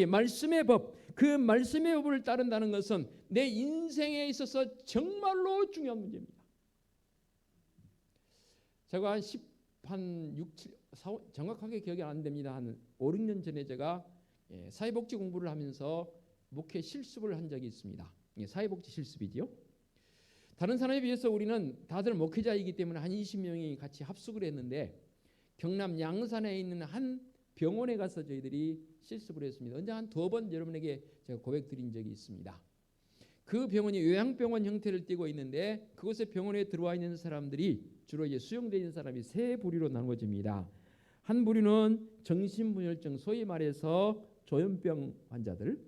말씀의 법, 그 말씀의 법을 따른다는 것은 내 인생에 있어서 정말로 중요한 문제입니다. 제가 한 6, 7, 4, 정확하게 기억이 안 됩니다. 한 5, 6년 전에 제가 사회복지 공부를 하면서 목회 실습을 한 적이 있습니다. 사회복지 실습이지요. 다른 사람에 비해서 우리는 다들 목회자이기 때문에 한 20명이 같이 합숙을 했는데 경남 양산에 있는 한 병원에 가서 저희들이 실습을 했습니다. 언제 한 2번 여러분에게 제가 고백드린 적이 있습니다. 그 병원이 요양병원 형태를 띠고 있는데 그곳에 병원에 들어와 있는 사람들이 주로 이제 수용되어 있는 사람이 3부류로 나누어집니다. 한 부류는 정신분열증, 소위 말해서 조현병 환자들,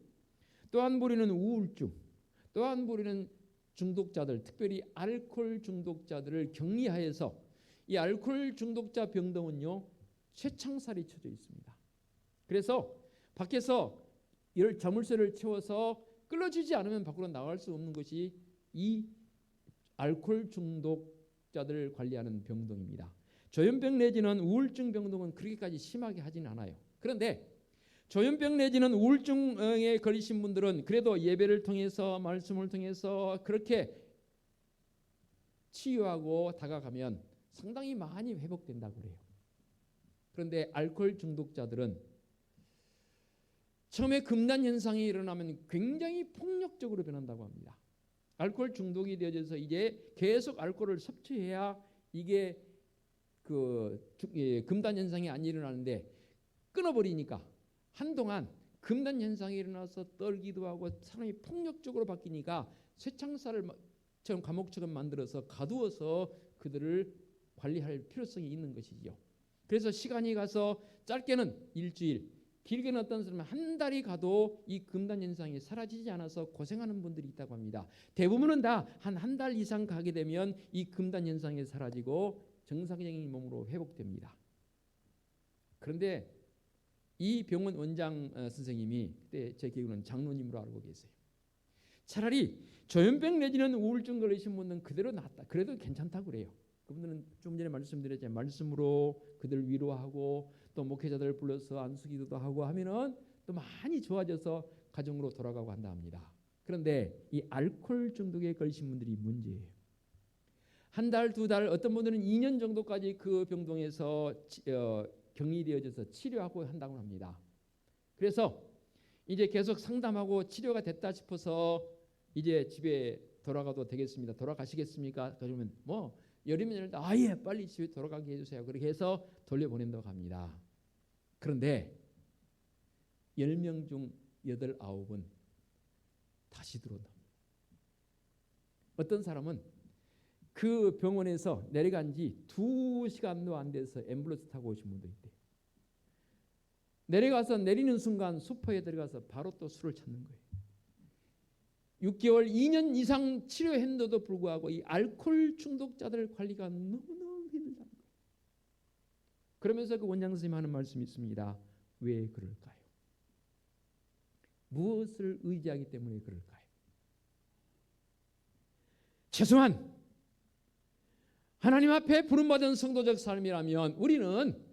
또 한 부류는 우울증, 또 한 부류는 중독자들, 특별히 알코올 중독자들을 격리하여서 이 알코올 중독자 병동은요 쇠창살이 쳐져 있습니다. 그래서 밖에서 자물쇠를 채워서 끌어주지 않으면 밖으로 나갈 수 없는 것이 이 알코올 중독자들을 관리하는 병동입니다. 조현병 내지는 우울증 병동은 그렇게까지 심하게 하지는 않아요. 그런데 조현병 내지는 우울증에 걸리신 분들은 그래도 예배를 통해서 말씀을 통해서 그렇게 치유하고 다가가면 상당히 많이 회복된다고 그래요. 그런데 알코올 중독자들은 처음에 금단 현상이 일어나면 굉장히 폭력적으로 변한다고 합니다. 알코올 중독이 되어져서 이제 계속 알코올을 섭취해야 이게 금단 현상이 안 일어나는데 끊어버리니까 한동안 금단 현상이 일어나서 떨기도 하고 사람이 폭력적으로 바뀌니까 쇠창살처럼 감옥처럼 만들어서 가두어서 그들을 관리할 필요성이 있는 것이죠. 그래서 시간이 가서 짧게는 일주일, 길게는 어떤 사람은 한 달이 가도 이 금단 현상이 사라지지 않아서 고생하는 분들이 있다고 합니다. 대부분은 다 한 달 이상 가게 되면 이 금단 현상이 사라지고 정상적인 몸으로 회복됩니다. 그런데 이 병원 원장 선생님이 그때 제 기억으로는 장로님으로 알고 계세요. 차라리 조현병 내지는 우울증 걸리신 분은 그대로 낫다. 그래도 괜찮다고 그래요. 그분들은 좀 전에 말씀드렸지만 말씀으로 그들을 위로하고 또 목회자들을 불러서 안수기도도 하고 하면은 또 많이 좋아져서 가정으로 돌아가고 한다 합니다. 그런데 이 알코올 중독에 걸리신 분들이 문제예요. 한 달, 두 달, 어떤 분들은 2년 정도까지 그 병동에서 격리되어져서 치료하고 한다고 합니다. 그래서 이제 계속 상담하고 치료가 됐다 싶어서 이제 집에 돌아가도 되겠습니다. 돌아가시겠습니까? 그러면 뭐 열이면 아예 빨리 집에 돌아가게 해주세요. 그렇게 해서 돌려보낸다고 합니다. 그런데 10명 중 8, 9은 다시 들어온다. 어떤 사람은 그 병원에서 내려간 지 2시간도 안 돼서 앰뷸런스 타고 오신 분도 있대요. 내려가서 내리는 순간 수포에 들어가서 바로 또 술을 찾는 거예요. 6개월, 2년 이상 치료했는데도 불구하고 이 알코올 중독자들 관리가 너무너무 힘들다는 거예요. 그러면서 그 원장 선생님이 하는 말씀이 있습니다. 왜 그럴까요? 무엇을 의지하기 때문에 그럴까요? 최소한 하나님 앞에 부름받은 성도적 삶이라면 우리는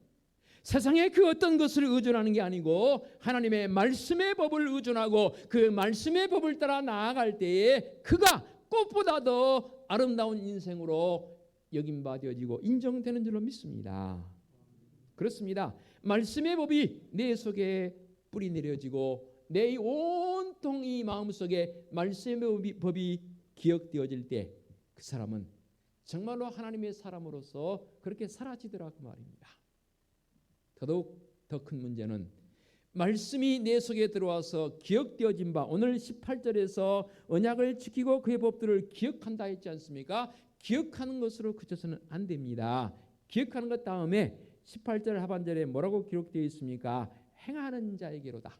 세상의 그 어떤 것을 의존하는 게 아니고 하나님의 말씀의 법을 의존하고 그 말씀의 법을 따라 나아갈 때에 그가 꽃보다 더 아름다운 인생으로 여김받아지고 인정되는 줄로 믿습니다. 그렇습니다. 말씀의 법이 내 속에 뿌리 내려지고 내 온통 이 마음속에 말씀의 법이 기억되어질 때 그 사람은 정말로 하나님의 사람으로서 그렇게 사라지더라고 말입니다. 더더욱 더 큰 문제는 말씀이 내 속에 들어와서 기억되어진 바 오늘 18절에서 언약을 지키고 그의 법들을 기억한다 했지 않습니까? 기억하는 것으로 그쳐서는 안 됩니다. 기억하는 것 다음에 18절 하반절에 뭐라고 기록되어 있습니까? 행하는 자에게로다.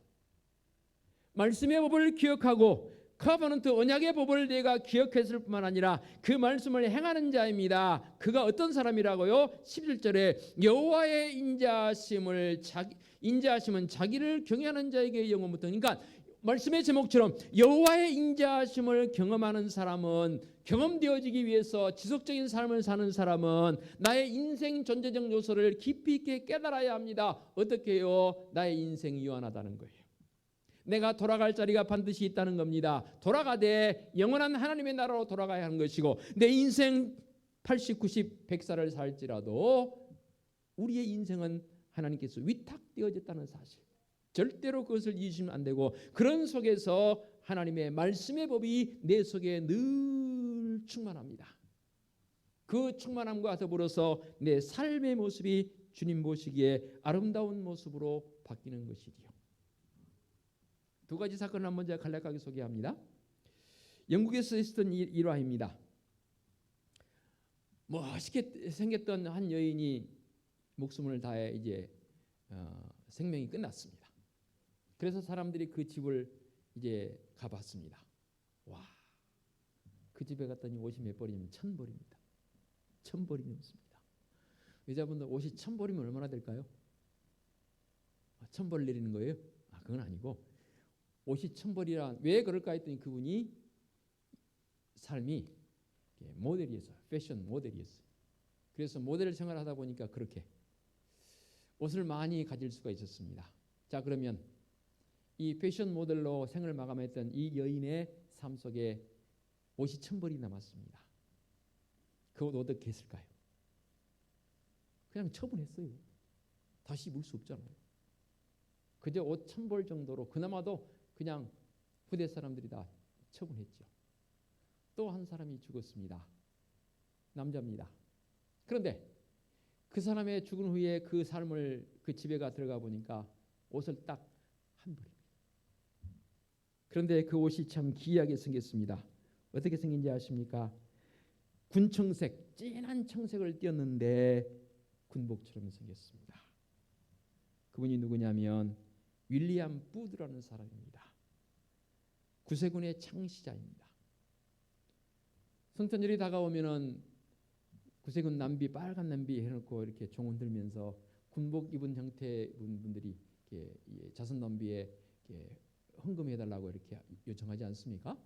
말씀의 법을 기억하고 커버넌트 언약의 법을 내가 기억했을 뿐만 아니라 그 말씀을 행하는 자입니다. 그가 어떤 사람이라고요? 11절에 여호와의 인자하심은 자기를 경외하는 자에게 영원부터. 그러니까 말씀의 제목처럼 여호와의 인자하심을 경험하는 사람은 경험되어지기 위해서 지속적인 삶을 사는 사람은 나의 인생 존재적 요소를 깊이 있게 깨달아야 합니다. 어떻게 해요? 나의 인생이 유한하다는 거예요. 내가 돌아갈 자리가 반드시 있다는 겁니다. 돌아가되 영원한 하나님의 나라로 돌아가야 하는 것이고 내 인생 80, 90, 100살을 살지라도 우리의 인생은 하나님께서 위탁되어졌다는 사실. 절대로 그것을 잊으시면 안 되고 그런 속에서 하나님의 말씀의 법이 내 속에 늘 충만합니다. 그 충만함과 더불어서 내 삶의 모습이 주님 보시기에 아름다운 모습으로 바뀌는 것이지요. 두 가지 사건을 한번 제가 간략하게 소개합니다. 영국에서 있었던 일화입니다. 멋있게 생겼던 한 여인이 목숨을 다해 이제 생명이 끝났습니다. 그래서 사람들이 그 집을 이제 가봤습니다. 와, 그 집에 갔더니 옷이 몇 벌이면 1000벌입니다. 1000벌이 넘습니다. 여자분들 옷이 1000벌이면 얼마나 될까요? 1000벌 내리는 거예요? 그건 아니고 옷이 1000벌이라 왜 그럴까 했더니 그분이 삶이 모델이었어요. 패션 모델이었어요. 그래서 모델 생활하다 보니까 그렇게 옷을 많이 가질 수가 있었습니다. 자, 그러면 이 패션 모델로 생을 마감했던 이 여인의 삶 속에 옷이 1,000벌이 남았습니다. 그 옷 어떻게 했을까요? 그냥 처분했어요. 다시 입을 수 없잖아요. 그저 옷 1,000벌 정도로 그나마도 그냥 후대 사람들이 다 처분했죠. 또 한 사람이 죽었습니다. 남자입니다. 그런데 그 사람의 죽은 후에 그 삶을 그 집에 들어가 보니까 옷을 딱 한 벌입니다. 그런데 그 옷이 참 기이하게 생겼습니다. 어떻게 생긴지 아십니까? 군청색, 진한 청색을 띄었는데 군복처럼 생겼습니다. 그분이 누구냐면 윌리엄 부드라는 사람입니다. 구세군의 창시자입니다. 성탄절이 다가오면은 구세군 남비, 빨간 남비 해놓고 이렇게 종을 들면서 군복 입은 형태의 분들이 이렇게 자선 남비에 헌금해달라고 이렇게 요청하지 않습니까?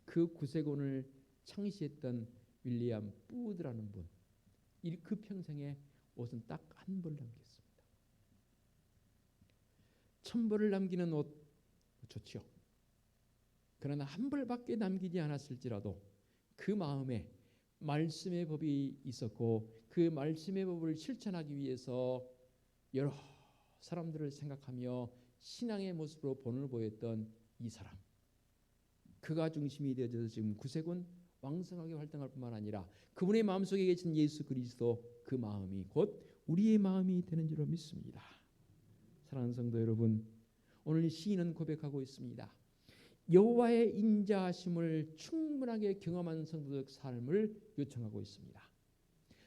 그 구세군을 창시했던 윌리엄 부드라는 분, 그 평생에 옷은 딱 한 벌 남겼습니다. 1,000벌을 남기는 옷 좋죠. 그러나 한 벌밖에 남기지 않았을지라도 그 마음에 말씀의 법이 있었고 그 말씀의 법을 실천하기 위해서 여러 사람들을 생각하며 신앙의 모습으로 본을 보였던 이 사람, 그가 중심이 되어져서 지금 구세군 왕성하게 활동할 뿐만 아니라 그분의 마음속에 계신 예수 그리스도, 그 마음이 곧 우리의 마음이 되는 줄로 믿습니다. 사랑하는 성도 여러분, 오늘 시인은 고백하고 있습니다. 여호와의 인자하심을 충분하게 경험한 성도적 삶을 요청하고 있습니다.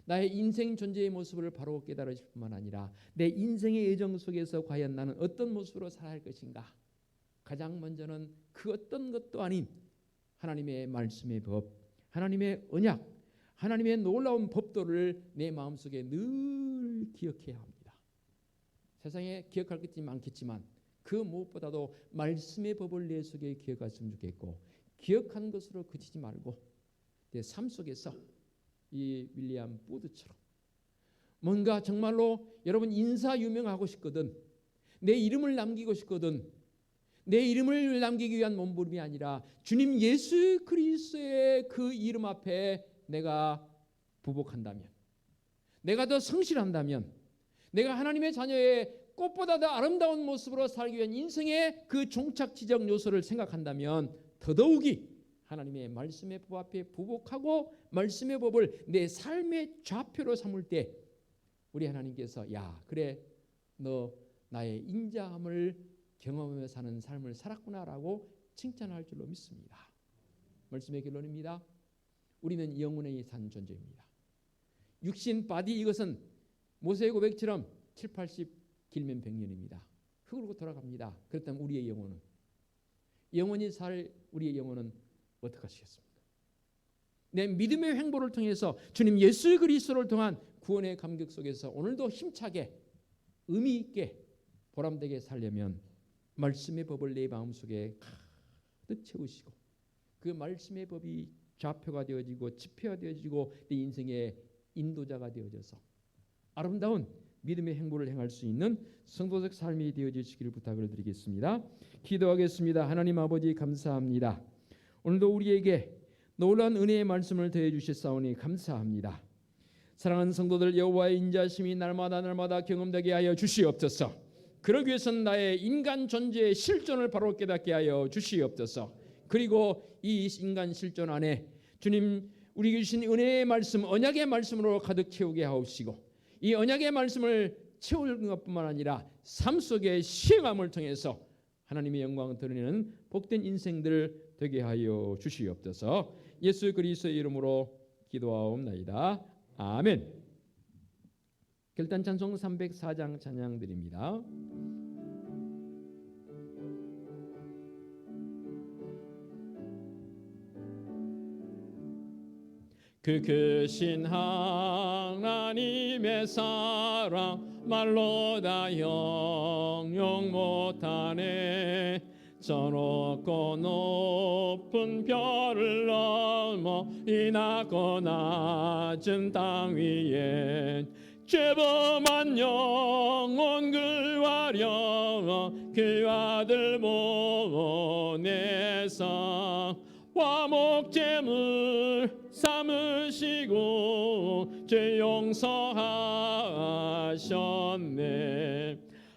나의 인생 존재의 모습을 바로 깨달으실 뿐만 아니라 내 인생의 여정 속에서 과연 나는 어떤 모습으로 살아야 할 것인가? 가장 먼저는 그 어떤 것도 아닌 하나님의 말씀의 법, 하나님의 언약, 하나님의 놀라운 법도를 내 마음속에 늘 기억해야 합니다. 세상에 기억할 것이 많겠지만 그 무엇보다도 말씀의 법을 내 속에 기억했으면 좋겠고, 기억한 것으로 그치지 말고 내 삶 속에서 이 윌리엄 부드처럼 뭔가 정말로 여러분 인사 유명하고 싶거든, 내 이름을 남기고 싶거든, 내 이름을 남기기 위한 몸부림이 아니라 주님 예수 그리스도의 그 이름 앞에 내가 부복한다면, 내가 더 성실한다면, 내가 하나님의 자녀의 꽃보다 더 아름다운 모습으로 살기 위한 인생의 그 종착 지적 요소를 생각한다면 더더욱이 하나님의 말씀의 법 앞에 부복하고 말씀의 법을 내 삶의 좌표로 삼을 때 우리 하나님께서 야 그래 너 나의 인자함을 경험하며 사는 삶을 살았구나라고 칭찬할 줄로 믿습니다. 말씀의 결론입니다. 우리는 영혼에 산 존재입니다. 육신 바디 이것은 모세의 고백처럼 7, 80 길면 100년입니다. 흙으로 돌아갑니다. 그렇다면 우리의 영혼이 살 우리의 영혼은 어떻게 하시겠습니까? 내 믿음의 행보를 통해서 주님 예수 그리스도를 통한 구원의 감격 속에서 오늘도 힘차게 의미 있게 보람되게 살려면 말씀의 법을 내 마음속에 가득 채우시고 그 말씀의 법이 좌표가 되어지고 지표가 되어지고 내 인생의 인도자가 되어져서 아름다운 믿음의 행보를 행할 수 있는 성도적 삶이 되어지시기를 부탁을 드리겠습니다. 기도하겠습니다. 하나님 아버지 감사합니다. 오늘도 우리에게 놀라운 은혜의 말씀을 더해 주셨사오니 감사합니다. 사랑하는 성도들, 여호와의 인자심이 날마다 경험되게 하여 주시옵소서. 그러기 위해서는 나의 인간 존재의 실존을 바로 깨닫게 하여 주시옵소서. 그리고 이 인간 실존 안에 주님 우리에게 주신 은혜의 말씀, 언약의 말씀으로 가득 채우게 하옵시고 이 언약의 말씀을 채우는 것뿐만 아니라 삶 속의 시행함을 통해서 하나님의 영광을 드러내는 복된 인생들 되게 하여 주시옵소서. 예수 그리스도의 이름으로 기도하옵나이다. 아멘. 결단 찬송 304장 찬양 드립니다. 그 크신 하나님의 사랑 말로 다 형용 못하네. 저 높고 높은 별을 넘어 이 낮고 낮은 땅 위엔 죄범한 영혼 구하려 그 아들 보내사 화목제물 삼으시고 죄 용서하셨네.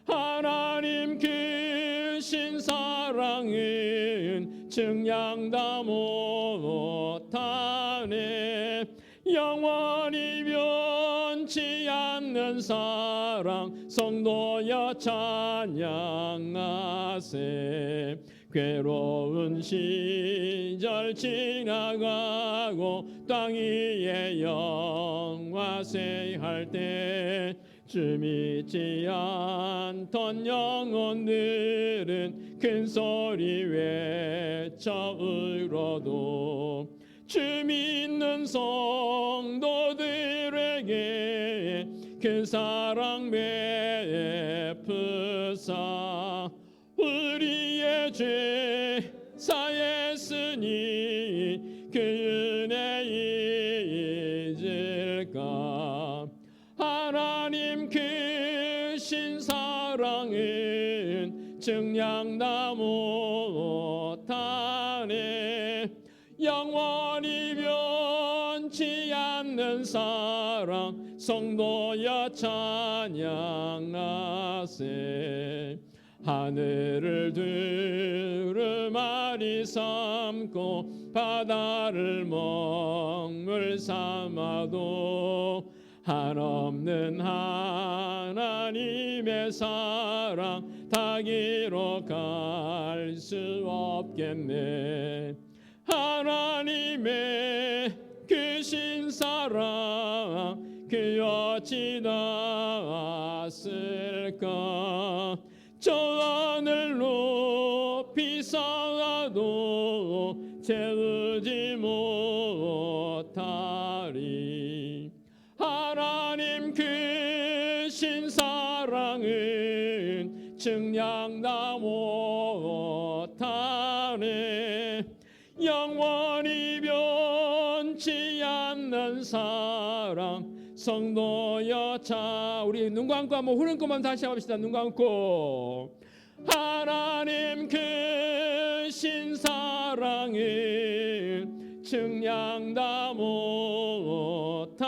하나님 크신 사랑은 증량다 못하네. 영원히 변치 않는 사랑 성도여 찬양하세. 괴로운 시절 지나가고 땅 위에 영화세할 때 주 믿지 않던 영혼들은 큰 소리 외쳐 울어도 주 믿는 성도들에게 그 사랑 베푸사 우리의 죄 사했으니 그 은혜 잊을까. 하나님 크신 사랑은 증량다 못하네. 영원히 변치 않는 사랑 성도여 찬양하세. 하늘을 두루마리 삼고 바다를 먹물 삼아도 한없는 하나님의 사랑 다 기록할 수 없겠네. 하나님의 크신 사랑 그 어찌 닿았을까. 저 하늘 높이 쌓아도 채우지 못하리. 하나님 크신 사랑은 증량다 못하네. 영원히 변치 않는 사랑 성도여 우리 눈 감고 한번 후른 것만 다시 합시다. 눈 감고. 하나님 크신 사랑은 증량다 못하네.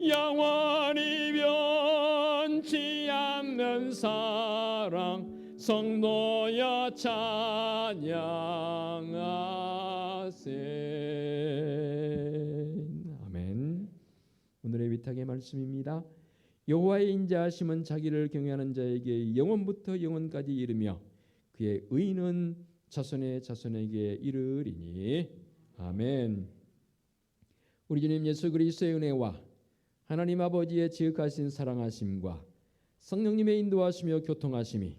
영원히 변치 않는 사랑 성도여 찬양하세. 아멘. 오늘의 위탁의 말씀입니다. 여호와의 인자하심은 자기를 경외하는 자에게 영원부터 영원까지 이르며 그의 의는 자손의 자손에게 이르리니. 아멘. 우리 주님 예수 그리스도의 은혜와 하나님 아버지의 지극하신 사랑하심과 성령님의 인도하시며 교통하심이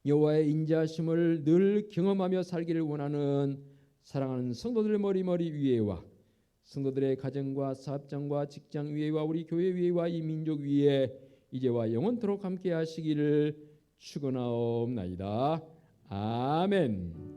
여호와의 인자하심을 늘 경험하며 살기를 원하는 사랑하는 성도들 머리 위에와 성도들의 가정과 사업장과 직장 위에와 우리 교회 위에와 이 민족 위에 이제와 영원토록 함께 하시기를 축원하옵나이다. 아멘.